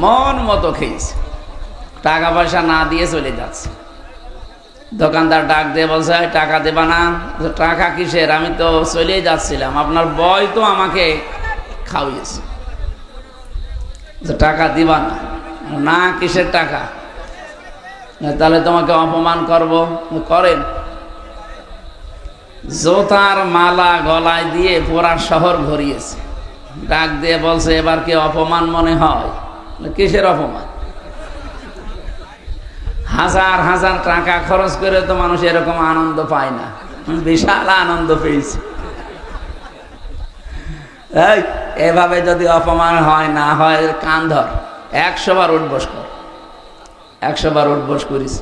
মন মতো খেয়েছে, টাকা পয়সা না দিয়ে চলে যাচ্ছে। দোকানদার ডাক দিয়ে বলছে, টাকা দেবা না? টাকা কিসের, আমি তো চলেই যাচ্ছিলাম, আপনার বয় তো আমাকে খাওয়িয়েছে, টাকা দিবা না? না, কিসের টাকা? তাহলে তোমাকে অপমান করব। করেন। জোতার মালা গলায় দিয়ে পুরা শহর ঘুরিয়েছে, ডাক দিয়ে বলছে, এবার কি অপমান মনে হয়? কিসের অপমান? হাজার হাজার টাকা খরচ করে তো মানুষ এরকম আনন্দ পায় না, বিশাল আনন্দ পেয়েছে। এভাবে যদি অপমান হয় না হয়, কান ধর, 100 বার উঠবস কর, 100 বার উঠবস করিস,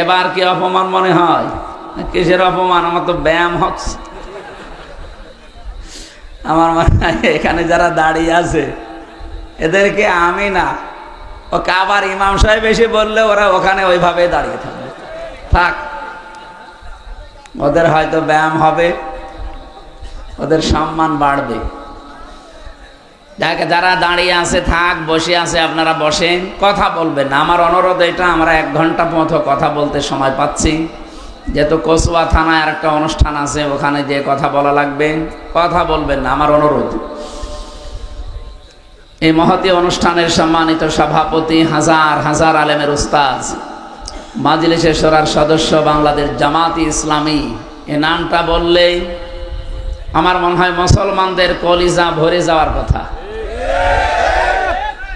এবার কি অপমান মনে হয়? কিসের অপমান? আমার তো ব্যায়াম হচ্ছে। আমার মনে হয় এখানে যারা দাঁড়িয়ে আছে এদেরকে আমি না, ও কাবার ইমাম সাহেব এসে বললে ওরা ওখানে ওইভাবে দাঁড়িয়ে থাকবে, থাক, ওদের হয়তো ব্যায়াম হবে, ওদের সম্মান বাড়বে। যারা দাঁড়িয়ে আছে থাক, বসে আছে আপনারা বসেন, কথা বলবেন না। আমার অনুরোধ এটা, আমরা 1 ঘন্টা মতো কথা বলতে সময় পাচ্ছি, যেহেতু কসুয়া থানায় আর একটা অনুষ্ঠান আছে, ওখানে যে কথা বলা লাগবে, কথা বলবেন না, আমার অনুরোধ। এই মহতী অনুষ্ঠানের সম্মানিত সভাপতি, হাজার হাজার আলেমের উস্তাদ, মাজলিসে শোরার সদস্য, বাংলাদেশ জামাতি ইসলামী, এ নামটা বললেই আমার মনে হয় মুসলমানদের কলিজা ভরে যাওয়ার কথা।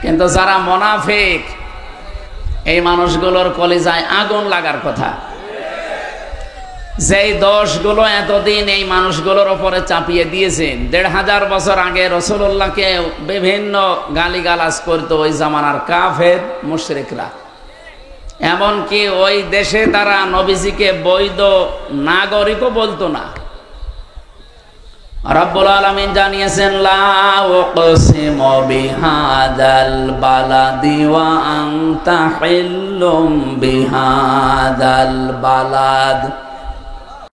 কিন্তু যারা মুনাফিক, এই মানুষগুলোর কলিজায় আগুন লাগার কথা। যেই দোষগুলো এতদিন এই মানুষগুলোর ওপরে চাপিয়ে দিয়েছেন, 1500 বছর আগে রাসূলুল্লাহকে বিভিন্ন গালিগালাজ করতো ওই জামানার কাফের মুশরিকরা, এমনকি ওই দেশে তারা নবীজিকে বৈধ নাগরিকও বলতো না। রব্বুল আলামিন জানিয়েছেন, লা উকসিমু বিহাদাল বালাদি ওয়া আনতা হিল্লুম বিহাদাল বালাদ।